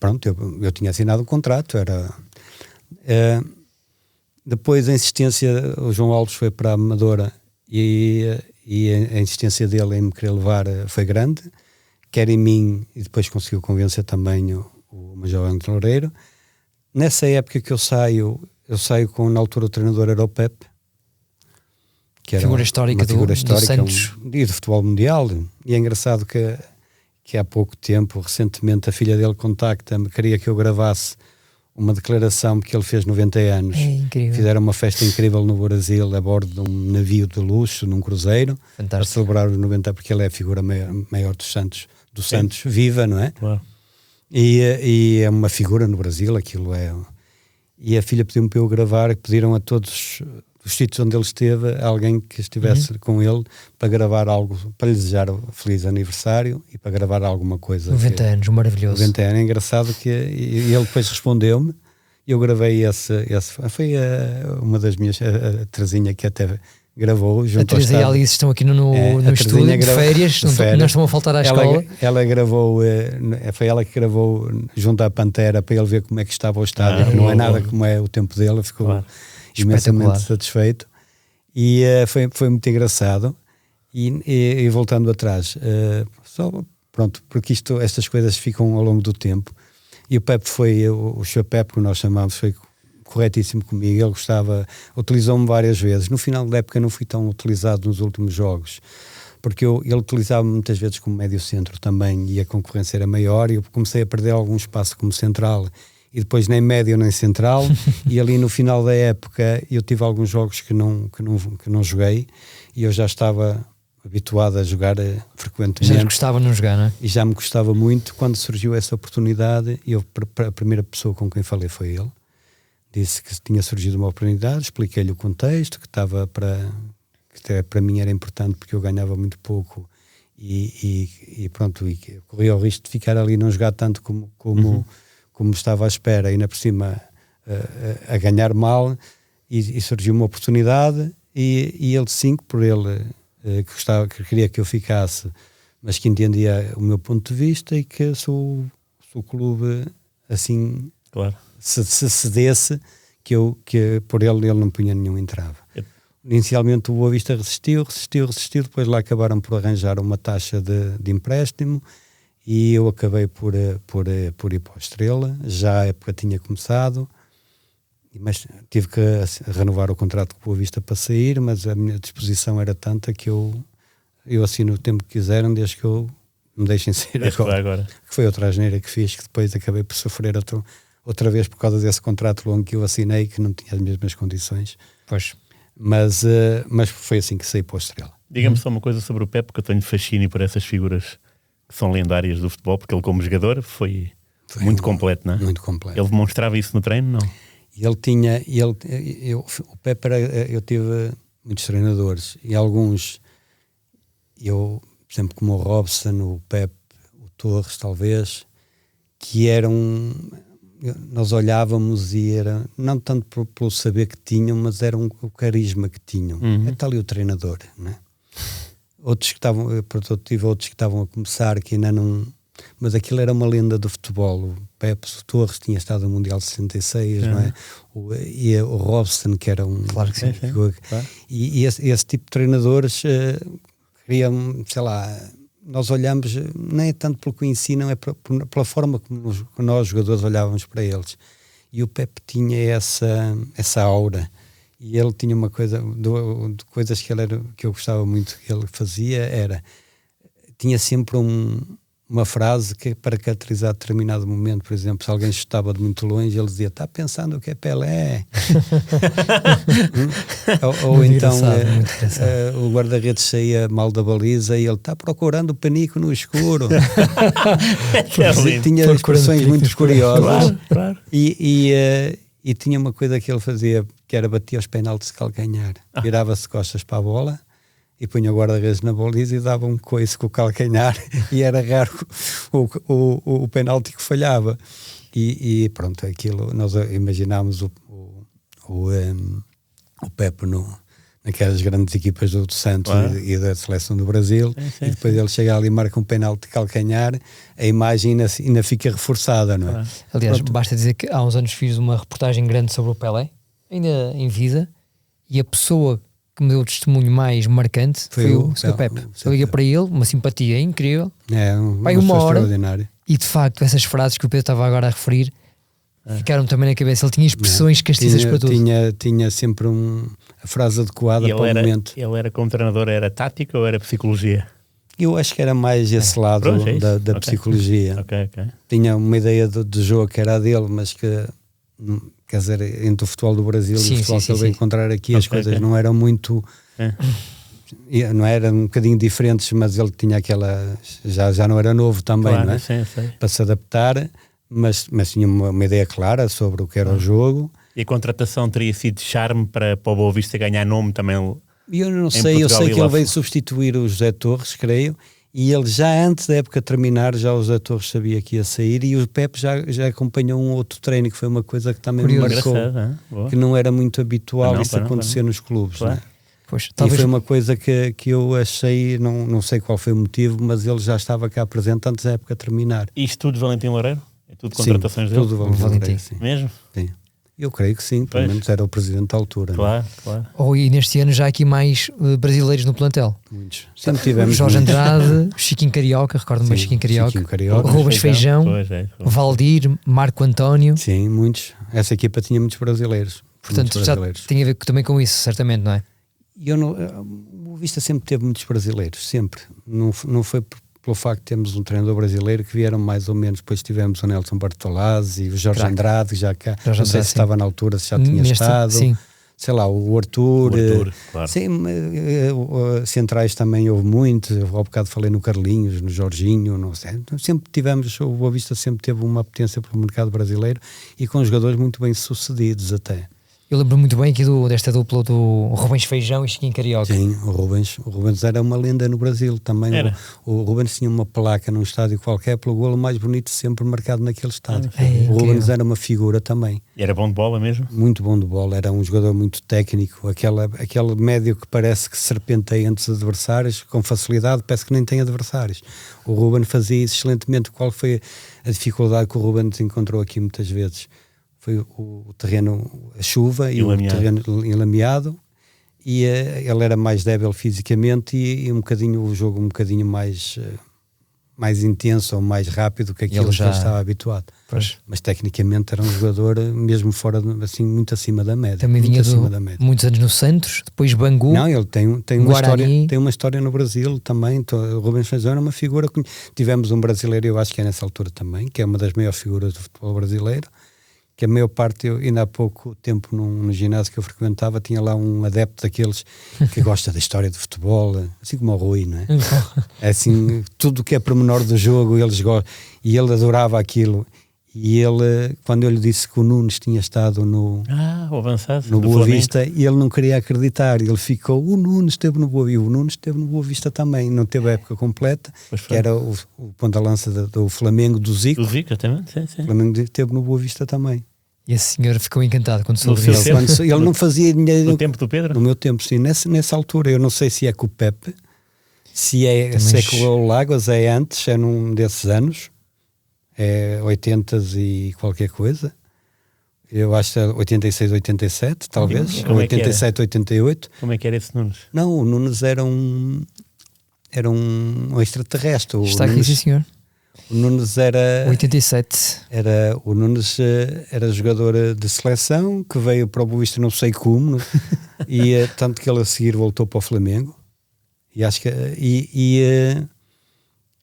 tinha assinado o contrato, depois a insistência, o João Alves foi para a Amadora e a insistência dele em me querer levar foi grande, quer em mim, e depois conseguiu convencer também o Major António Loureiro. Nessa época que eu saio com, na altura o treinador era o Pepe, que era figura histórica do Santos e do futebol mundial. E é engraçado que há pouco tempo, recentemente, a filha dele contacta-me, queria que eu gravasse uma declaração que ele fez 90 anos. É incrível. Fizeram uma festa incrível no Brasil, a bordo de um navio de luxo, num cruzeiro, para celebrar os 90, porque ele é a figura maior do Santos viva, não é? Claro. E é uma figura no Brasil, aquilo é. E a filha pediu-me para eu gravar, pediram a todos os sítios onde ele esteve, alguém que estivesse com ele, para gravar algo, para lhe desejar feliz aniversário e para gravar alguma coisa. 90 anos, maravilhoso. 90 anos, é engraçado que e ele depois respondeu-me, e eu gravei esse foi uma das minhas, a Terezinha, que até gravou junto a Teresa e a Alice estão aqui no estúdio de férias, não estão a faltar à escola. Ela gravou, foi ela que gravou junto à Pantera, para ele ver como é que estava o estádio, não é nada como é o tempo dele, ficou imensamente satisfeito, e foi muito engraçado. E voltando atrás, só pronto, porque estas coisas ficam ao longo do tempo, e o Pepe o Sr. Pepe, que nós chamamos, foi corretíssimo comigo. Ele utilizou-me várias vezes. No final da época não fui tão utilizado nos últimos jogos, porque ele utilizava-me muitas vezes como médio centro também, e a concorrência era maior, e eu comecei a perder algum espaço como central, e depois nem médio nem central. E ali no final da época eu tive alguns jogos que não joguei, e eu já estava habituado a jogar frequentemente. Já gostava de não jogar, não é? E já me gostava muito. Quando surgiu essa oportunidade, a primeira pessoa com quem falei foi ele. Disse que tinha surgido uma oportunidade, expliquei-lhe o contexto, que para mim era importante porque eu ganhava muito pouco e pronto, e corria o risco de ficar ali e não jogar tanto como estava à espera, e ainda por cima a ganhar mal, e surgiu uma oportunidade, e ele sim, por ele que queria que eu ficasse, mas que entendia o meu ponto de vista, e que se o clube assim... Claro. Se cedesse, que por ele não punha nenhum entrave. Inicialmente o Boa Vista resistiu, depois lá acabaram por arranjar uma taxa de empréstimo, e eu acabei por ir para a Estrela. Já a época tinha começado, mas tive que renovar o contrato com o Boa Vista para sair, mas a minha disposição era tanta que eu assino o tempo que quiseram, desde que eu me deixem sair agora. Que foi outra asneira que fiz, que depois acabei por sofrer outra vez por causa desse contrato longo que eu assinei, que não tinha as mesmas condições. Pois. Mas foi assim que saí para a Estrela. Diga-me só uma coisa sobre o Pepe, que eu tenho fascínio por essas figuras que são lendárias do futebol, porque ele como jogador foi muito completo, não é? Muito completo. Ele demonstrava isso no treino, não? O Pepe eu tive muitos treinadores, e alguns, por exemplo, como o Robson, o Pepe, o Torres, talvez, que eram... Nós olhávamos e era, não tanto pelo saber que tinham, mas era o carisma que tinham. Está ali o treinador, não é? Outros que estavam a começar, que ainda não... Mas aquilo era uma lenda do futebol. O Pepe, o Torres tinha estado no Mundial de 66, não é? O Robson, que era um... Claro que sim. Claro. E esse tipo de treinadores queriam, sei lá... Nós olhamos, nem é tanto pelo que ensinam, é pela forma como nós, jogadores, olhávamos para eles. e o Pepe tinha essa aura. E ele tinha uma coisa, de coisas que eu gostava muito que ele fazia, tinha sempre uma frase para caracterizar determinado momento. Por exemplo, se alguém chutava de muito longe, ele dizia, está pensando o que é Pelé? ou então o guarda-redes saía mal da baliza e ele está procurando o penico no escuro. Tinha expressões muito curiosas. Claro. E tinha uma coisa que ele fazia, que era bater os penaltis de calcanhar. Virava-se de costas para a bola e punha o guarda-redes na baliza e dava um coice com o calcanhar e era raro o penalti que falhava. E pronto, aquilo, nós imaginámos o Pepe naquelas grandes equipas do Santos e da seleção do Brasil, e depois ele chega ali e marca um penalti de calcanhar, a imagem ainda fica reforçada, não é? Aliás, Pronto. basta dizer que há uns anos fiz uma reportagem grande sobre o Pelé, ainda em vida, e a pessoa que me deu o testemunho mais marcante foi o Sr. Pepe. Eu liguei para ele, uma simpatia incrível. Uma hora, extraordinária. e de facto essas frases que o Pedro estava agora a referir ficaram também na cabeça. Ele tinha expressões castiças para tudo. Tinha sempre a frase adequada para o momento. Ele era como treinador, era tática ou era psicologia? Eu acho que era mais esse lado da psicologia. Okay. Tinha uma ideia de jogo que era a dele, mas que, quer dizer, entre o futebol do Brasil e o futebol que ele veio encontrar aqui, as coisas não eram muito... Não eram um bocadinho diferentes, mas ele tinha aquela... Já não era novo também, não é? Sim. Para se adaptar, mas tinha uma ideia clara sobre o que era o jogo. E a contratação teria sido charme para o Boa Vista ganhar nome também? Eu não sei, eu sei que ele veio substituir o José Torres, creio, e ele já antes da época terminar, já o José Torres sabia que ia sair, e o Pepe já acompanhou um outro treino, que foi uma coisa que também me marcou, que não era muito habitual isso acontecer nos clubes. Claro. Né? Pois, e foi uma coisa que eu achei, não sei qual foi o motivo, mas ele já estava cá presente antes da época terminar. Isto tudo Valentim Loureiro? É tudo contratações dele? Tudo Valentim. Sim. Mesmo? Sim. Eu creio que sim, pelo menos era o presidente da altura. Claro. E neste ano já há aqui mais brasileiros no plantel. Muitos. Sempre tivemos Jorge muitos. Andrade, Chiquinho Carioca, recordo-me bem Chiquinho Carioca, Rubens Feijão, Valdir, Marco António. Sim, muitos. Essa equipa tinha muitos brasileiros. Portanto, já tem a ver também com isso, certamente, não é? O Vista sempre teve muitos brasileiros, sempre. Não foi pelo facto de termos um treinador brasileiro que vieram mais ou menos, depois tivemos o Nelson Bartolazzi e o Jorge Andrade, já cá, não sei se estava na altura, se já tinha estado, sei lá, o Arthur, claro. Sim, centrais também houve muitos, ao bocado falei no Carlinhos, no Jorginho, não sei, sempre tivemos, o Boa Vista sempre teve uma potência pelo mercado brasileiro e com jogadores muito bem sucedidos até. Eu lembro muito bem aqui desta dupla do Rubens Feijão e Chiquinho Carioca. Sim, o Rubens era uma lenda no Brasil também. O Rubens tinha uma placa num estádio qualquer pelo golo mais bonito sempre marcado naquele estádio. O Rubens era uma figura também. E era bom de bola mesmo? Muito bom de bola, era um jogador muito técnico, aquele médio que parece que serpenteia entre os adversários com facilidade, parece que nem tem adversários. O Rubens fazia isso excelentemente. Qual foi a dificuldade que o Rubens encontrou aqui muitas vezes? Foi o terreno, a chuva e o terreno enlameado, e ele era mais débil fisicamente e o jogo um bocadinho mais intenso ou mais rápido que aquilo que ele estava habituado. Mas tecnicamente era um jogador mesmo fora, assim, muito acima da média. Também vinha muitos anos no Santos, depois Bangu. Não, ele tem uma história no Brasil também. O Rubens Feijão era uma figura. Tivemos um brasileiro, eu acho que é nessa altura também, que é uma das maiores figuras do futebol brasileiro, que a maior parte, ainda há pouco tempo no ginásio que eu frequentava, tinha lá um adepto daqueles que gosta da história do futebol, assim como o Rui, não é? É assim, tudo o que é pormenor do jogo, eles gostam, e ele adorava aquilo. E ele, quando eu lhe disse que o Nunes tinha estado no Boa Vista, e ele não queria acreditar, ele ficou, o Nunes esteve no Boa Vista, o Nunes esteve no Boa Vista também, não teve a época completa, que era o ponta-lança do Flamengo, do Zico. Do Zico, também, sim. O Flamengo esteve no Boa Vista também. E esse senhor ficou encantado quando soube isso. Ele não fazia dinheiro. No tempo do Pedro? No meu tempo, sim. Nessa altura, eu não sei se é com o Pepe, se é com o Lagos, é antes, é num desses anos, é 80s e qualquer coisa. Eu acho que é 86, 87, talvez. 87, 88. Como é que era esse Nunes? Não, o Nunes era um extraterrestre. Está aqui, sim, senhor. O Nunes era 87. o Nunes era jogador de seleção que veio para o Boa Vista não sei como, e tanto que ele a seguir voltou para o Flamengo e acho que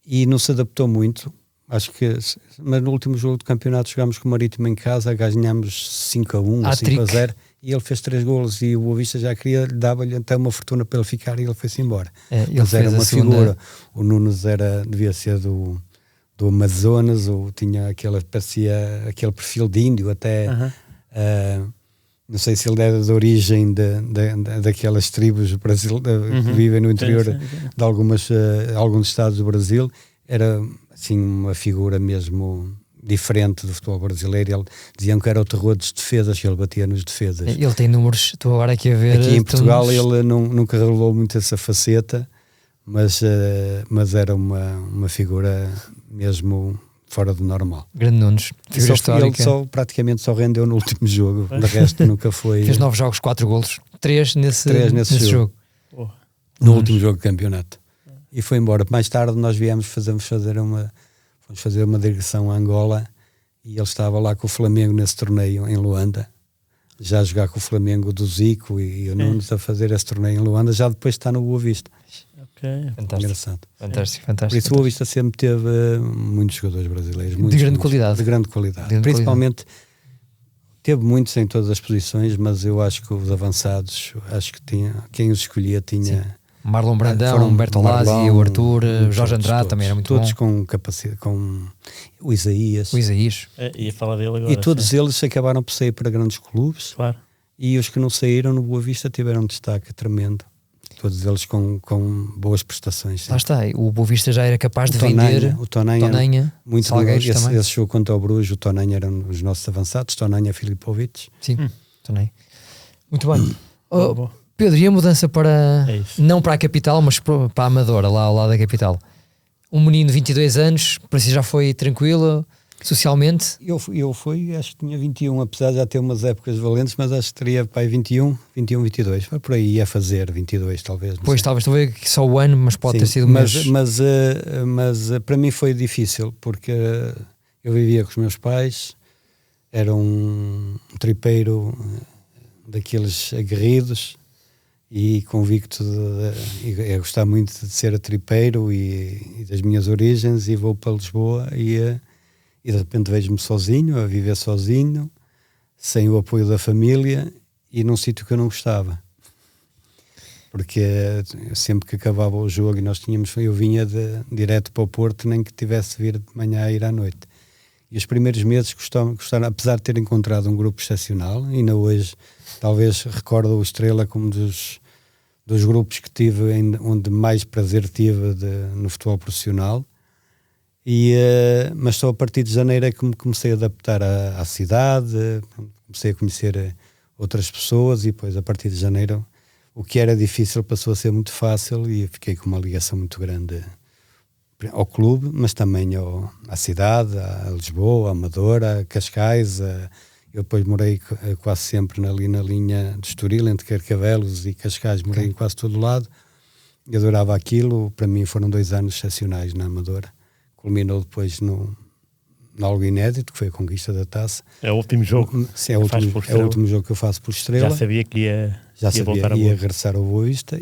e não se adaptou muito. Acho que, mas no último jogo do campeonato jogámos com o Marítimo em casa, ganhámos 5-1 ou 5-0 e ele fez 3 golos e o Boa Vista já queria, dava-lhe até uma fortuna para ele ficar e ele foi-se embora. Mas era uma figura. O Nunes devia ser do Amazonas, ou tinha parecia aquele perfil de índio até. Não sei se ele era de origem daquelas tribos que vivem no interior de alguns estados do Brasil. Era assim uma figura mesmo diferente do futebol brasileiro. Diziam que era o terror dos defesas, que ele batia nos defesas. Ele tem números, estou agora aqui a ver. Aqui em Portugal ele nunca revelou muito essa faceta, mas era uma figura mesmo fora do normal. Grande Nunes, figura histórica. Ele praticamente só rendeu no último jogo, de resto nunca foi. Fez 9 jogos, 4 golos, 3 nesse jogo. No último jogo do campeonato. E foi embora. Mais tarde nós fomos fazer uma digressão a Angola e ele estava lá com o Flamengo nesse torneio em Luanda, já a jogar com o Flamengo do Zico e o Nunes a fazer esse torneio em Luanda, já depois está no Boa Vista. Fantástico. Engraçado. Fantástico. Por isso o Boa Vista sempre teve muitos jogadores brasileiros. De grande qualidade. De grande qualidade. Principalmente teve muitos em todas as posições, mas eu acho que os avançados, acho que quem os escolhia tinha... Sim. Marlon Brandão, Humberto Lázzi, o Arthur, o Jorge Andrade também era muito todos bom. Com capacidade, com o Isaías. Ia falar dele agora. E todos eles acabaram por sair para grandes clubes. Claro. E os que não saíram no Boa Vista tiveram um destaque tremendo. Todos eles com boas prestações. Sim. Lá está, o Boa Vista já era capaz de Tonanha, vender. O Tonanha muito Salgueiros também. Esse jogo contra o Bruges, o Tonanha eram os nossos avançados, Tonanha, Filipovic. Sim, Tonanha. Muito bem. Pedro, e a mudança para, não para a capital, mas para a Amadora, lá ao lado da capital? Um menino de 22 anos, para si já foi tranquilo, socialmente? Eu fui, acho que tinha 21, apesar de já ter umas épocas valentes, mas acho que teria para aí 21, 22. Foi por aí, ia fazer 22 talvez. Pois, talvez só o ano, mas pode ter sido mas para mim foi difícil, porque eu vivia com os meus pais, era um tripeiro daqueles aguerridos, e convicto de gostar muito de ser tripeiro e das minhas origens, e vou para Lisboa e de repente vejo-me sozinho, a viver sozinho, sem o apoio da família e num sítio que eu não gostava, porque sempre que acabava o jogo e eu vinha direto para o Porto, nem que tivesse de vir de manhã a ir à noite. E os primeiros meses gostaram, apesar de ter encontrado um grupo excepcional, ainda hoje talvez recordo o Estrela como dos grupos que tive, onde mais prazer tive no futebol profissional, mas só a partir de janeiro é que me comecei a adaptar à cidade, comecei a conhecer outras pessoas, e depois a partir de janeiro o que era difícil passou a ser muito fácil, e fiquei com uma ligação muito grande ao clube, mas também à cidade, a Lisboa, a Amadora, a Cascais. Eu depois morei quase sempre ali na linha de Estoril, entre Carcavelos e Cascais, morei em quase todo lado, e adorava aquilo. Para mim foram 2 anos excepcionais na Amadora. Culminou depois no algo inédito, que foi a conquista da taça. É o último jogo. Sim, é o último jogo que eu faço por Estrela. Já sabia que ia voltar a ia regressar ao Boa Vista,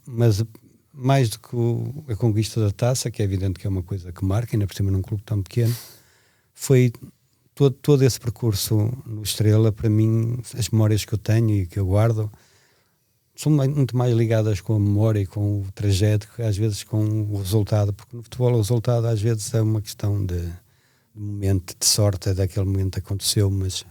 mas mais do que a conquista da taça, que é evidente que é uma coisa que marca, ainda por cima num clube tão pequeno, foi todo esse percurso no Estrela. Para mim, as memórias que eu tenho e que eu guardo são muito mais ligadas com a memória e com o trajeto, que às vezes com o resultado, porque no futebol o resultado às vezes é uma questão de momento, de sorte, é daquele momento que aconteceu, mas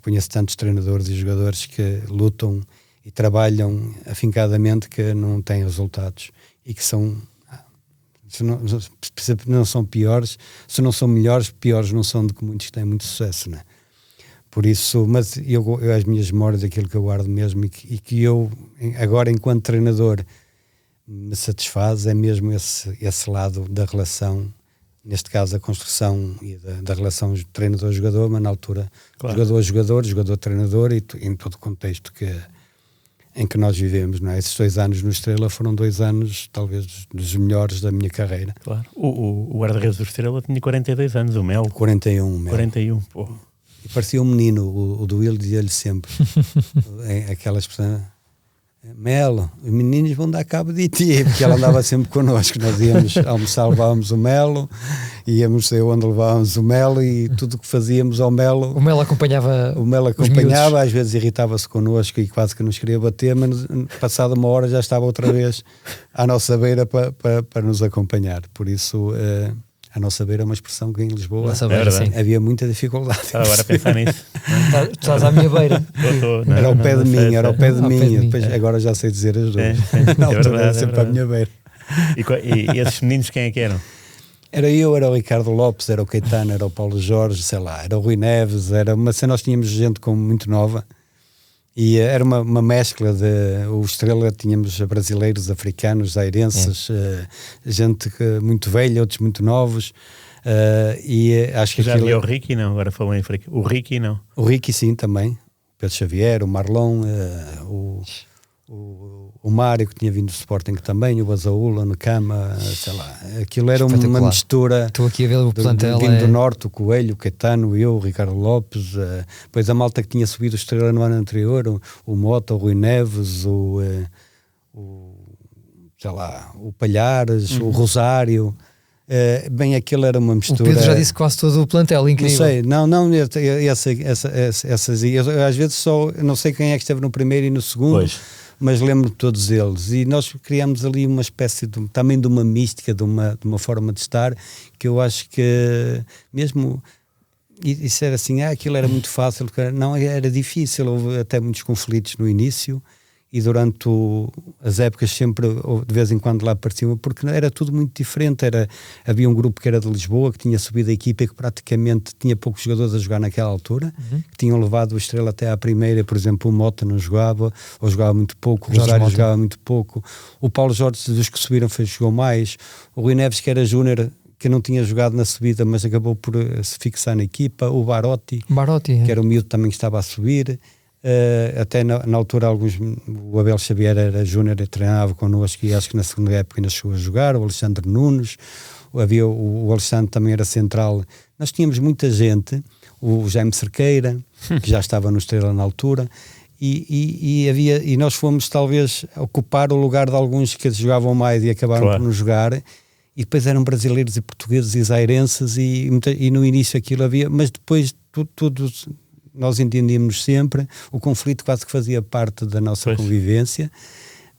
conheço tantos treinadores e jogadores que lutam e trabalham afincadamente, que não têm resultados e que não são piores, se não são melhores, piores não são do que muitos que têm muito sucesso, não é? Por isso, mas eu as minhas memórias, aquilo que eu guardo mesmo e que eu agora enquanto treinador me satisfaz, é mesmo esse lado da relação, neste caso a construção e da relação treinador-jogador, mas na altura, claro, jogador-jogador, jogador-treinador, e em todo o contexto em que nós vivemos, não é? Esses 2 anos no Estrela foram 2 anos, talvez, dos melhores da minha carreira. Claro. O guarda-redes do Estrela tinha 42 anos, o Melo. 41, Melo. 41, pô. E parecia um menino, o do Will dizia-lhe sempre, aquela expressão, Melo, os meninos vão dar cabo de ti, porque ela andava sempre connosco, nós íamos almoçar, levávamos o Melo, íamos sei onde levávamos o Melo e tudo o que fazíamos ao Melo. O Melo acompanhava. O Melo acompanhava, às vezes irritava-se connosco e quase que nos queria bater, mas passada uma hora já estava outra vez à nossa beira para nos acompanhar. Por isso, a nossa beira é uma expressão que em Lisboa Beira, sim. havia muita dificuldade. Estava agora a pensar nisso. Tu estás à minha beira. Era ao pé de mim, era ao pé de mim. Depois, é. agora já sei dizer as duas. É verdade, era sempre à minha beira. E esses meninos quem é que eram? Era eu, era o Ricardo Lopes, era o Caetano, era o Paulo Jorge, sei lá, era o Rui Neves, nós tínhamos gente muito nova e era uma mescla o Estrela, tínhamos brasileiros, africanos, airenses, gente muito velha, outros muito novos, e acho que já havia o Ricky, não? Agora falou em África. O Ricky, não? O Ricky, sim, também. O Pedro Xavier, o Marlon, o Mário, que tinha vindo do Sporting também, o Basaúla, no Cama, sei lá. Aquilo era uma mistura. Estou aqui a ver o plantel. Vindo do Norte, o Coelho, o Caetano, eu, o Ricardo Lopes, depois a malta que tinha subido o Estrela no ano anterior, o Mota, o Rui Neves, sei lá, o Palhares, o Rosário. Bem, aquilo era uma mistura. O Pedro já disse quase todo o plantel, incrível. Não sei, essas eu, às vezes não sei quem é que esteve no primeiro e no segundo, mas lembro de todos eles, e nós criámos ali uma espécie também de uma mística, de uma forma de estar, que eu acho que mesmo isso era assim, aquilo era muito fácil, não, era difícil, houve até muitos conflitos no início, e durante as épocas sempre, de vez em quando lá apareciam, porque era tudo muito diferente. Havia um grupo que era de Lisboa, que tinha subido a equipa e que praticamente tinha poucos jogadores a jogar naquela altura, que tinham levado o Estrela até à primeira. Por exemplo, o Mota não jogava, ou jogava muito pouco, o Rosário jogava muito pouco, o Paulo Jorge, dos que subiram, jogou mais, o Rui Neves, que era júnior, que não tinha jogado na subida, mas acabou por se fixar na equipa, o Barotti, que era o miúdo também que estava a subir. Até na altura o Abel Xavier era júnior e treinava connosco, e acho que na segunda época ainda chegou a jogar, o Alexandre Nunes, havia o Alexandre também era central. Nós tínhamos muita gente, o Jaime Cerqueira, que já estava no Estrela na altura, e nós fomos talvez ocupar o lugar de alguns que jogavam mais e acabaram por não jogar, e depois eram brasileiros e portugueses e zairenses, e no início aquilo havia, mas depois tudo nós entendíamos sempre, o conflito quase que fazia parte da nossa convivência,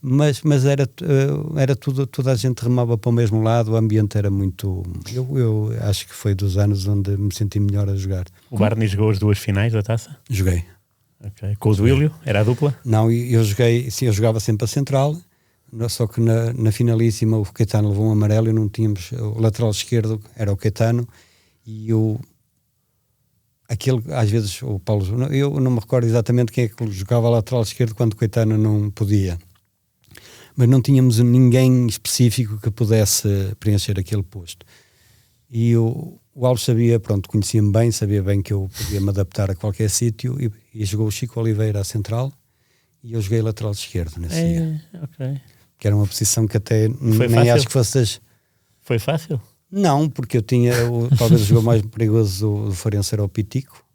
mas era tudo, toda a gente remava para o mesmo lado, o ambiente era muito... Eu acho que foi dos anos onde me senti melhor a jogar. O Barney jogou as 2 finais da taça? Joguei. Okay. Com o Duílio? Era a dupla? Não, eu joguei, sim, eu jogava sempre a central, só que na finalíssima o Caetano levou um amarelo e não tínhamos... O lateral esquerdo era o Caetano e aquele, às vezes, o Paulo, eu não me recordo exatamente quem é que jogava a lateral esquerdo quando o Caetano não podia, mas não tínhamos ninguém específico que pudesse preencher aquele posto. E o Alves sabia, conhecia-me bem, sabia bem que eu podia me adaptar a qualquer sítio, e jogou o Chico Oliveira à central e eu joguei lateral esquerdo nesse dia. Okay. Que era uma posição que até nem acho que fosse... Foi fácil? Não, porque eu tinha, talvez o jogo mais perigoso do Farense era o Pitico.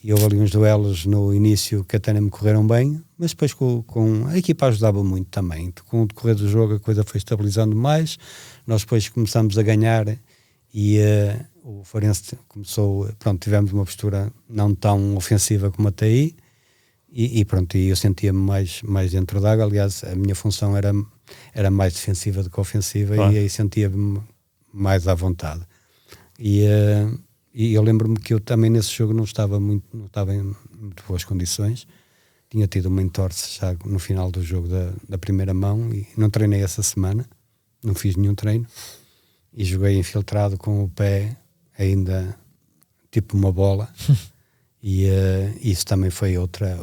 E houve ali uns duelos no início que até nem me correram bem, mas depois com a equipa ajudava muito também. Com o decorrer do jogo a coisa foi estabilizando mais, nós depois começamos a ganhar e o Farense começou, tivemos uma postura não tão ofensiva como até aí, e eu sentia-me mais dentro da água. Aliás, a minha função era mais defensiva do que ofensiva, e aí sentia-me mais à vontade. E eu lembro-me que eu também nesse jogo não estava em muito boas condições. Tinha tido uma entorse já no final do jogo da primeira mão e não treinei essa semana, não fiz nenhum treino e joguei infiltrado com o pé ainda tipo uma bola. E isso também foi outra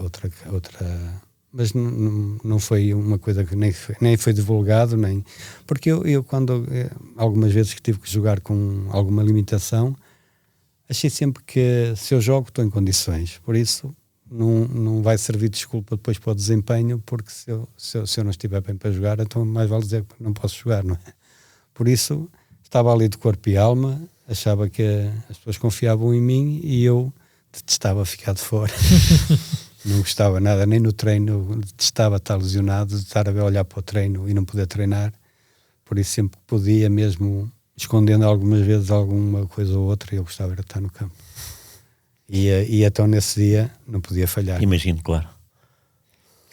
mas não foi uma coisa que nem foi divulgado, nem porque eu quando algumas vezes que tive que jogar com alguma limitação, achei sempre que se eu jogo estou em condições, por isso não vai servir de desculpa depois para o desempenho, porque se eu não estiver bem para jogar, então mais vale dizer que não posso jogar, não é? Por isso, estava ali de corpo e alma, achava que as pessoas confiavam em mim e eu detestava ficar de fora. Não gostava nada, nem no treino, detestava estar lesionado, de estar a olhar para o treino e não poder treinar. Por isso, sempre que podia, mesmo escondendo algumas vezes alguma coisa ou outra, eu gostava de estar no campo. E então nesse dia não podia falhar. Imagino, claro.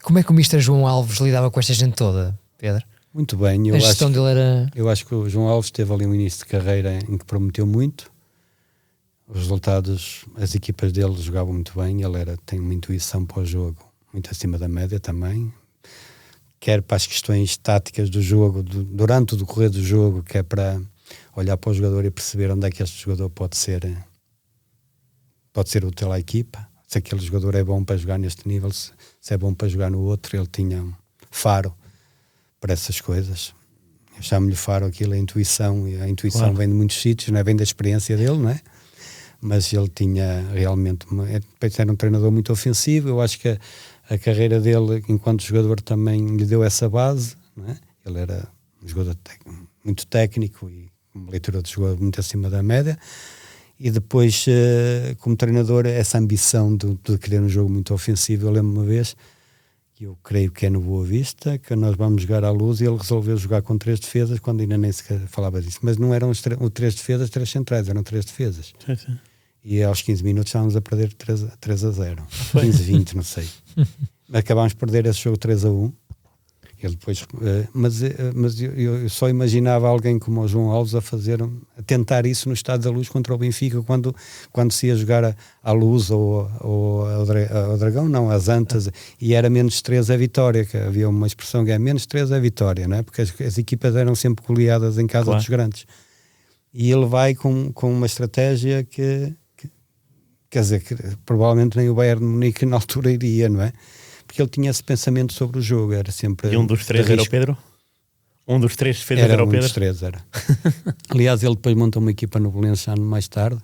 Como é que o Mr. João Alves lidava com esta gente toda, Pedro? Muito bem. A gestão dele era... Eu acho que o João Alves teve ali um início de carreira em que prometeu muito. Os resultados, as equipas dele jogavam muito bem. Ele tem uma intuição para o jogo muito acima da média também. Quer para as questões táticas do jogo, durante o decorrer do jogo, quer para olhar para o jogador e perceber onde é que este jogador pode ser útil à equipa. Se aquele jogador é bom para jogar neste nível, se é bom para jogar no outro. Ele tinha um faro para essas coisas. Eu chamo-lhe faro, aquilo é intuição, e a intuição claro. Vem de muitos sítios, não é? Vem da experiência dele, não é? Mas ele tinha realmente era um treinador muito ofensivo. Eu acho que a carreira dele enquanto jogador também lhe deu essa base, não é? Ele era um jogador muito técnico e uma leitura de jogador muito acima da média. E depois, como treinador, essa ambição de querer um jogo muito ofensivo. Eu lembro uma vez, que eu creio que é no Boa Vista, que nós vamos jogar à Luz e ele resolveu jogar com 3 defesas, quando ainda nem sequer falava disso. Mas não eram 3 defesas, 3 centrais, eram 3 defesas. Sim. E aos 15 minutos estávamos a perder 3-0. 15-20, não sei. Acabámos de perder esse jogo 3-1. Ele depois, mas eu só imaginava alguém como o João Alves a tentar isso no Estádio da Luz contra o Benfica, quando se ia jogar à Luz ou ao Dragão, não, às Antas, e era menos 3 a vitória, que havia uma expressão que é menos 3 a vitória, não é? Porque as equipas eram sempre goleadas em casa dos grandes. E ele vai com uma estratégia que quer dizer, que provavelmente nem o Bayern de Munique na altura iria, não é? Porque ele tinha esse pensamento sobre o jogo, era sempre... E um dos 3 era o Pedro? Um dos 3 defesas era o Pedro? Era um dos 3, era. Aliás, ele depois monta uma equipa no Belenenses ano mais tarde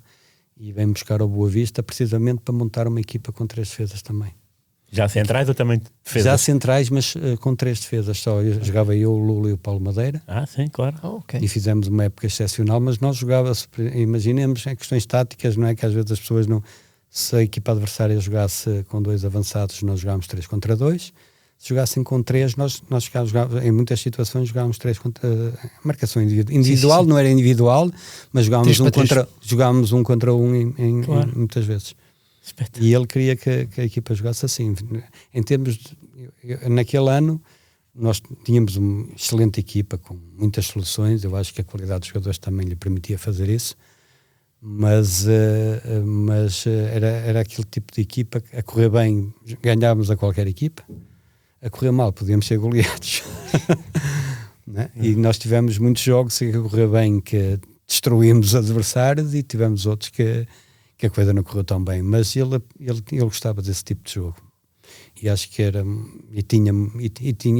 e vem buscar ao Boa Vista precisamente para montar uma equipa com 3 defesas também. Já centrais ou também defesas? Já centrais, mas com 3 defesas só. Jogava eu, o Lula e o Paulo Madeira. Ah, sim, claro. Okay. E fizemos uma época excepcional, mas nós jogávamos, imaginemos, em questões táticas, não é? Que às vezes as pessoas não... Se a equipa adversária jogasse com 2 avançados, nós jogávamos 3 contra 2. Se jogassem com 3, nós jogávamos, em muitas situações jogávamos 3 contra... Marcação individual, sim. Não era individual, mas jogávamos um contra um claro. Em muitas vezes. E ele queria que a equipa jogasse assim. Em termos naquele ano, nós tínhamos uma excelente equipa com muitas soluções. Eu acho que a qualidade dos jogadores também lhe permitia fazer isso. Mas era aquele tipo de equipa que a correr bem ganhávamos a qualquer equipa, a correr mal podíamos ser goleados. Né? E nós tivemos muitos jogos que a correr bem que destruímos os adversários e tivemos outros que a coisa não correu tão bem, mas ele gostava desse tipo de jogo e acho que era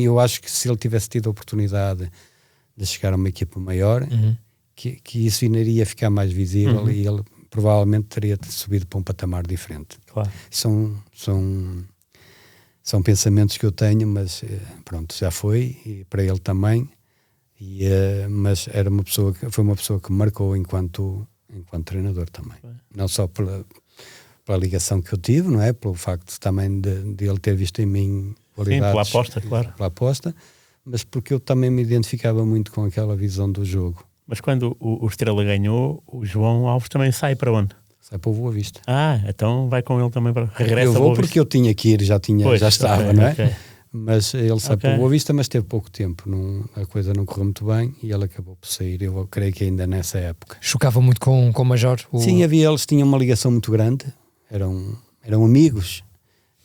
eu acho que se ele tivesse tido a oportunidade de chegar a uma equipa maior, que isso iria ficar mais visível e ele provavelmente teria subido para um patamar diferente. Claro. São pensamentos que eu tenho, mas pronto, já foi, e para ele também, mas foi uma pessoa que me marcou enquanto treinador também. Não só pela ligação que eu tive, não é? Pelo facto também de ele ter visto em mim qualidades. Sim, pela aposta, claro. Pela aposta, mas porque eu também me identificava muito com aquela visão do jogo. Mas quando o Estrela ganhou, o João Alves também sai para onde? Sai para o Boa Vista. Ah, então vai com ele também para... Regressa eu vou porque eu tinha que ir, já estava, okay, não é? Okay. Mas ele sai para o Boa Vista, mas teve pouco tempo. A coisa não correu muito bem e ele acabou por sair. Eu creio que ainda nessa época. Chocava muito com o Major? Sim, eles tinham uma ligação muito grande. Eram amigos,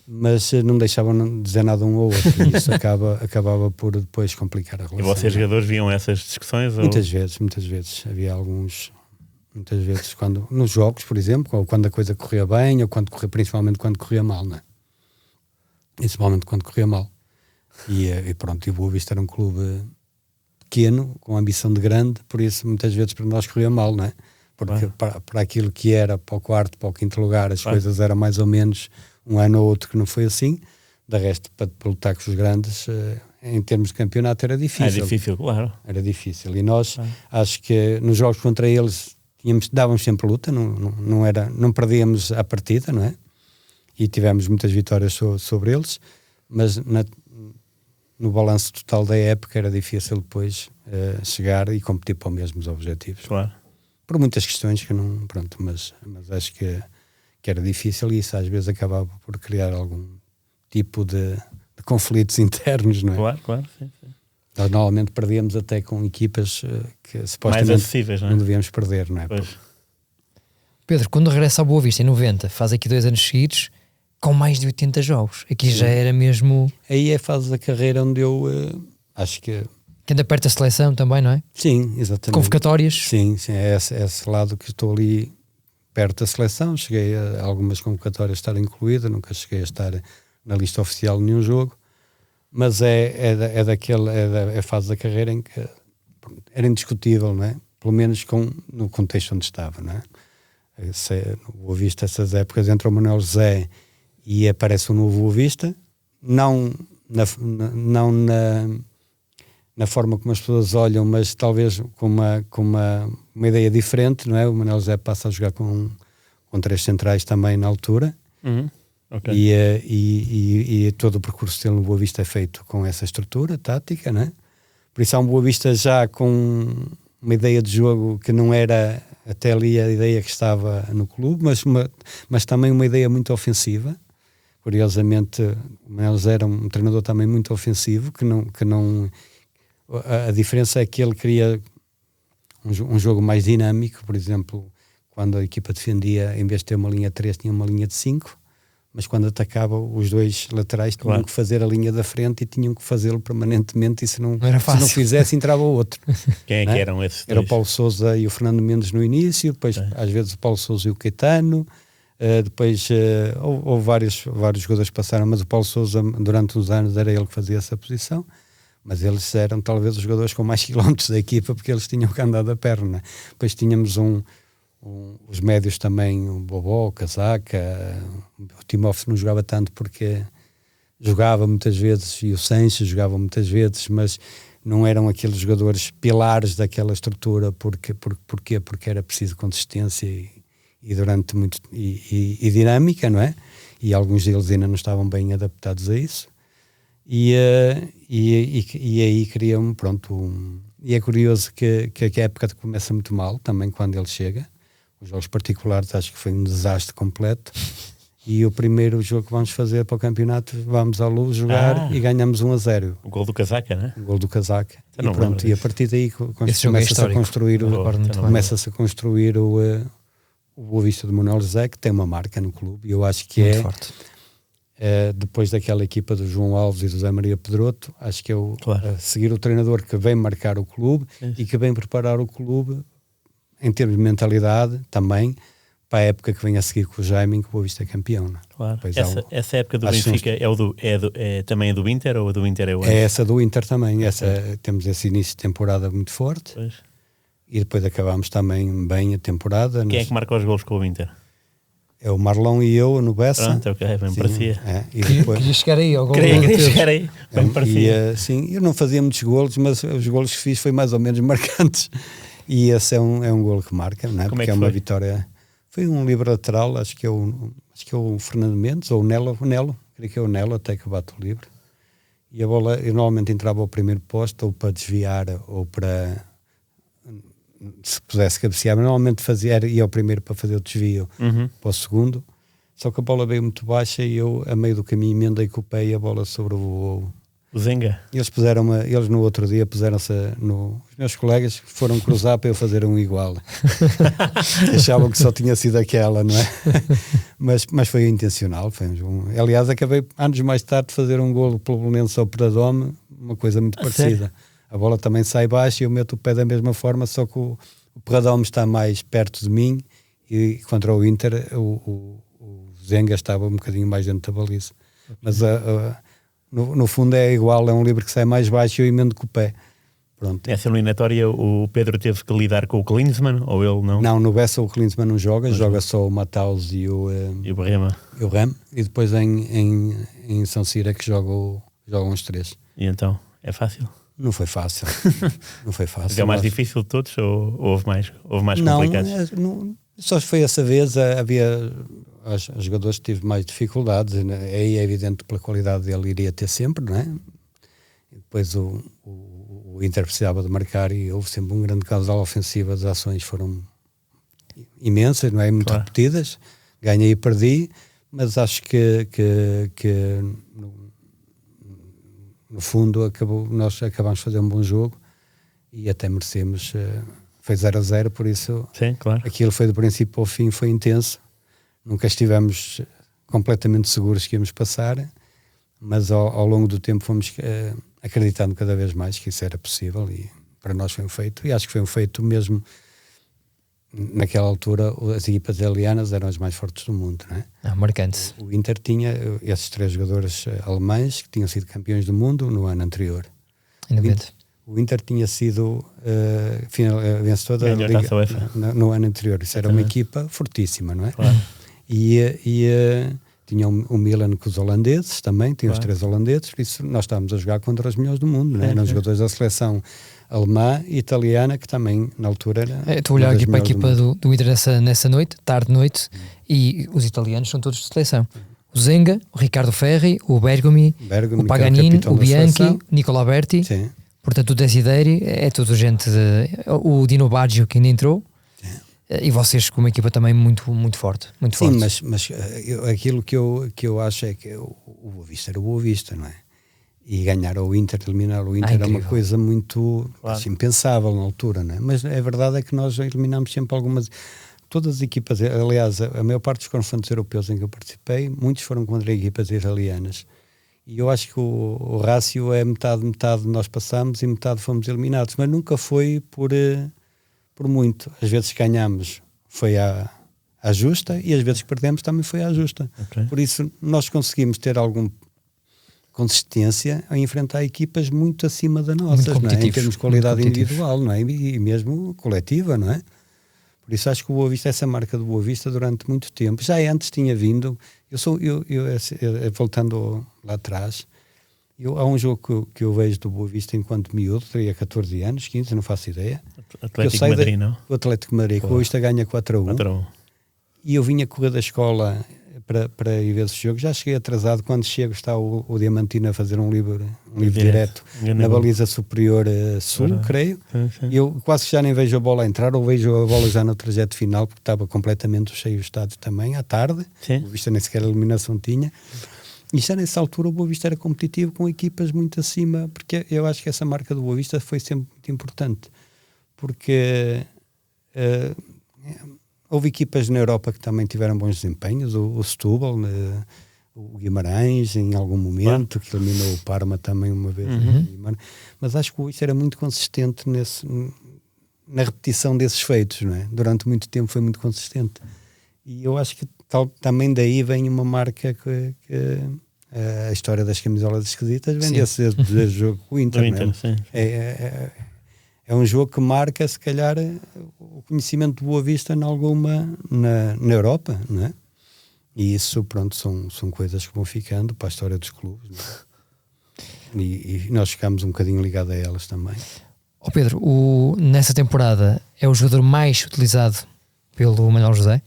mas não deixavam dizer nada um ao outro. E isso acabava por depois complicar a relação. E vocês jogadores viam essas discussões? Muitas vezes. Havia alguns... Muitas vezes, nos jogos, por exemplo, ou quando a coisa corria bem, ou principalmente quando corria mal, não é? Principalmente quando corria mal. E pronto, e o Boa Vista era um clube pequeno, com ambição de grande, por isso muitas vezes para nós corria mal, não é? Porque para aquilo que era, para o quarto, para o quinto lugar, as coisas eram mais ou menos um ano ou outro que não foi assim. De resto, para lutar com os grandes, em termos de campeonato, era difícil. É difícil, claro. Era difícil. E nós, acho que nos jogos contra eles, dávamos sempre luta, não perdíamos a partida, não é? E tivemos muitas vitórias sobre eles, mas no balanço total da época era difícil depois chegar e competir para os mesmos objetivos. Claro. Por muitas questões que não... Pronto, mas acho que era difícil e isso às vezes acabava por criar algum tipo de conflitos internos, não é? Claro, sim. Nós normalmente perdíamos até com equipas que Mais supostamente acessíveis, não é? não devíamos perder, não é? Pois. Pedro, quando regressa ao Boa Vista em 90, faz aqui 2 anos seguidos, com mais de 80 jogos. Aqui já era mesmo... Aí é a fase da carreira onde eu acho que... Que anda perto da seleção também, não é? Sim, exatamente. Convocatórias. Sim, é esse lado que estou ali perto da seleção. Cheguei a algumas convocatórias estar incluída, nunca cheguei a estar na lista oficial de nenhum jogo, mas é a fase da carreira em que era indiscutível, não é? Pelo menos no contexto onde estava, não é? No Boa Vista, essas épocas, entra o Manuel José e aparece um novo Boa Vista, não na forma como as pessoas olham, mas talvez com uma ideia diferente, não é? O Manuel José passa a jogar com 3 centrais também na altura. Okay. E todo o percurso dele no Boa Vista é feito com essa estrutura tática, não é? Por isso há um Boa Vista já com uma ideia de jogo que não era até ali a ideia que estava no clube, mas também uma ideia muito ofensiva. Curiosamente, o Manuel José era um treinador também muito ofensivo, a diferença é que ele queria um jogo mais dinâmico. Por exemplo, quando a equipa defendia, em vez de ter uma linha de 3, tinha uma linha de 5, mas quando atacava, os 2 laterais tinham que fazer a linha da frente e tinham que fazê-lo permanentemente, e se não fizesse, entrava o outro. Quem é que eram esses dois? Era o Paulo Sousa e o Fernando Mendes no início, depois às vezes o Paulo Sousa e o Caetano, depois houve vários jogadores que passaram, mas o Paulo Sousa durante uns anos era ele que fazia essa posição, mas eles eram talvez os jogadores com mais quilómetros da equipa, porque eles tinham que andar da perna. Depois tínhamos os médios também, o Bobó, o Casaca, o Timóteo não jogava tanto porque jogava muitas vezes, e o Sanches jogava muitas vezes, mas não eram aqueles jogadores pilares daquela estrutura. Porquê? Porque era preciso consistência e durante muito e dinâmica, não é? E alguns deles ainda não estavam bem adaptados a isso. E aí criam, e é curioso que a época começa muito mal também quando ele chega. Os jogos particulares acho que foi um desastre completo, e o primeiro jogo que vamos fazer para o campeonato, vamos à Luz jogar e ganhamos 1-0. O gol do Casaca, né? O gol do Casaca. E a partir daí começa-se a construir o Boa Vista do Manuel José, que tem uma marca no clube, e eu acho que muito forte. Depois daquela equipa do João Alves e do Zé Maria Pedroto, acho que é seguir o treinador que vem marcar o clube e que vem preparar o clube em termos de mentalidade também para a época que vem a seguir com o Jaime, que o Boa Vista é campeão. Não? Claro. Essa época do Benfica também é do Inter, ou a do Inter é o... É essa do Inter também. Temos esse início de temporada muito forte. Pois. E depois acabámos também bem a temporada. Quem é que marca os golos com o Inter? É o Marlon e eu no Bessa. Pronto, ok, bem parecia. E depois... Queria chegar aí ao gol. Queria chegar aí, bem parecia. Sim, eu não fazia muitos golos, mas os golos que fiz foi mais ou menos marcantes. E esse é um golo que marca, não é? Como porque é uma vitória. Foi um livre lateral, acho que é o Fernando Mendes, ou o Nelo, creio que é o Nelo, até que bate o livre. E a bola, eu normalmente entrava ao primeiro posto, ou para desviar, ou para, se pudesse cabecear, mas normalmente ia ao primeiro para fazer o desvio para o segundo. Só que a bola veio muito baixa e eu, a meio do caminho, emendei com o pé e a bola sobrevoou. O Zenga. Eles no outro dia puseram-se, os meus colegas foram cruzar para eu fazer um igual. Achavam que só tinha sido aquela, não é? mas foi intencional. Aliás, acabei anos mais tarde de fazer um golo pelo Belenenses ao Pradome, uma coisa muito parecida. Sério? A bola também sai baixa e eu meto o pé da mesma forma, só que o Pradome está mais perto de mim, e contra o Inter o Zenga estava um bocadinho mais dentro da baliza. Mas no fundo é igual, é um livro que sai mais baixo e eu emendo com o pé. pronto. Essa eliminatória o Pedro teve que lidar com o Klinsmann, ou ele não? Não, no Bessa o Klinsmann não joga, joga só o Matheus e o Brema. E o Ram, e depois em São Siro é que jogam os 3. E então, é fácil? Não foi fácil. Não foi fácil. É o mais difícil de todos ou houve mais complicados? Não, só foi essa vez, havia os jogadores que tive mais dificuldades, aí é evidente que pela qualidade dele iria ter sempre, não é? E depois o Inter precisava de marcar e houve sempre um grande caso da ofensiva, as ações foram imensas, não é? Muito repetidas, ganhei e perdi, mas acho que no fundo nós acabamos de fazer um bom jogo e até merecemos, foi 0-0, por isso sim, claro. Aquilo foi do princípio ao fim, foi intenso, nunca estivemos completamente seguros que íamos passar, mas ao longo do tempo fomos acreditando cada vez mais que isso era possível e para nós foi um feito, e acho que foi um feito mesmo. Naquela altura as equipas italianas eram as mais fortes do mundo, não é? Marcante. O Inter tinha esses 3 jogadores alemães que tinham sido campeões do mundo no ano anterior. O Inter tinha sido vencedor da Liga no ano anterior. Isso era uma equipa fortíssima, não é? Claro. E tinha o Milan com os holandeses também, tinha os 3 holandeses, por isso nós estávamos a jogar contra os melhores do mundo, não é? Eram jogadores da seleção alemã e italiana, que também na altura era. Estou a olhar aqui para a equipa do Inter nessa noite, tarde-noite, e os italianos são todos de seleção. O Zenga, o Riccardo Ferri, o Bergomi, o Paganini, o Bianchi, o Nicola Berti. Sim. Portanto, o Desideri é tudo gente. O Dino Baggio que ainda entrou. E vocês com uma equipa também muito, muito forte. Muito Sim, forte. mas aquilo que eu acho é que o Boa Vista era o Boa Vista, não é? E ganhar ao Inter, eliminar o Inter era uma coisa muito impensável na altura, não é? Mas a verdade é que nós eliminamos sempre todas as equipas, aliás, a maior parte dos confrontos europeus em que eu participei, muitos foram contra equipas italianas. E eu acho que o rácio é metade, nós passamos e metade fomos eliminados, mas nunca foi por muito. Às vezes ganhamos, foi à justa, e às vezes que perdemos também foi à justa. Okay. Por isso nós conseguimos ter alguma consistência a enfrentar equipas muito acima da nossas, não é? Em termos de qualidade individual, não é? E mesmo coletiva, não é? Por isso acho que o Boa Vista, essa marca do Boa Vista durante muito tempo, já antes tinha vindo, voltando lá atrás, há um jogo que eu vejo do Boa Vista enquanto miúdo, teria 14 anos, 15, não faço ideia. Atlético Madrid, não? O Atlético Madrid, que o Boa Vista ganha 4-1. 4-1. E eu vinha correr da escola para ir ver esse jogo. Já cheguei atrasado. Quando chego está o Diamantino a fazer um livro direto na baliza superior sul, creio. E eu quase já nem vejo a bola entrar, ou vejo a bola já no trajeto final, porque estava completamente cheio o estádio também, à tarde. O Boa Vista nem sequer a eliminação tinha. E já nessa altura o Boa Vista era competitivo com equipas muito acima, porque eu acho que essa marca do Boa Vista foi sempre muito importante, porque houve equipas na Europa que também tiveram bons desempenhos, o Setúbal, o Guimarães em algum momento, que eliminou o Parma também uma vez, mas acho que o Boa Vista era muito consistente na repetição desses feitos, não é? Durante muito tempo foi muito consistente, e eu acho que também daí vem uma marca que a história das camisolas esquisitas vem desse jogo com o Inter, não é? É um jogo que marca, se calhar, o conhecimento do Boa Vista na Europa, não é? E isso, pronto, são coisas que vão ficando para a história dos clubes, não é? E nós ficamos um bocadinho ligados a elas também. Pedro, nessa temporada é o jogador mais utilizado pelo Manuel José?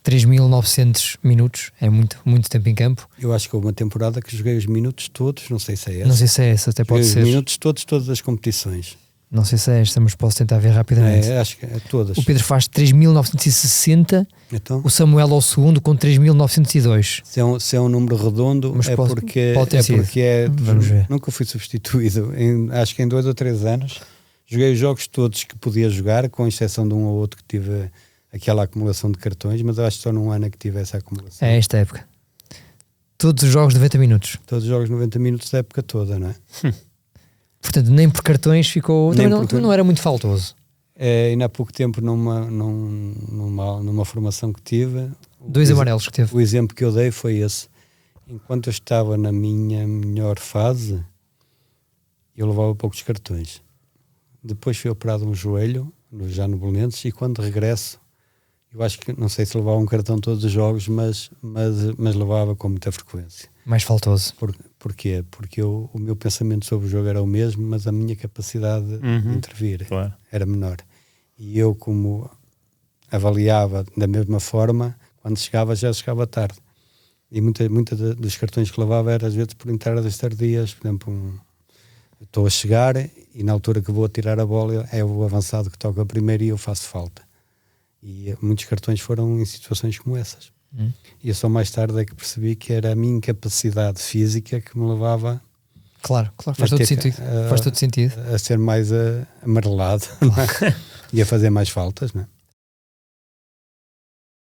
3.900 minutos, é muito, muito tempo em campo. Eu acho que houve uma temporada que joguei os minutos todos, não sei se é essa. Não sei se é essa, até pode ser. Os minutos todos, todas as competições. Não sei se é esta, mas posso tentar ver rapidamente. Acho que é todas. O Pedro faz 3.960, então, o Samuel ao segundo com 3.902. Se é um número redondo, mas porque Vamos ver. Nunca fui substituído. Acho que em 2 ou 3 anos joguei os jogos todos que podia jogar, com exceção de um ou outro que tive aquela acumulação de cartões, mas eu acho que só num ano é que tive essa acumulação. É esta época. Todos os jogos de 90 minutos. Todos os jogos de 90 minutos da época toda, não é? Portanto, nem por cartões ficou... Não era muito faltoso. Ainda há pouco tempo numa formação que tive... 2 amarelos que teve. O exemplo que eu dei foi esse. Enquanto eu estava na minha melhor fase, eu levava poucos cartões. depois fui operado um joelho, já no Belenenses, e quando regresso, eu acho que, não sei se levava um cartão todos os jogos, mas levava com muita frequência. Mais faltoso. Porquê? Porque o meu pensamento sobre o jogo era o mesmo, mas a minha capacidade de intervir era menor. E eu, como avaliava da mesma forma, quando chegava, já chegava tarde. E muita dos cartões que levava era às vezes por entradas tardias. Por exemplo, estou a chegar e na altura que vou tirar a bola é o avançado que toca primeiro e eu faço falta. E muitos cartões foram em situações como essas. E eu só mais tarde é que percebi que era a minha incapacidade física que me levava... Claro, faz todo sentido. A ser mais amarelado, não é? E a fazer mais faltas, não é?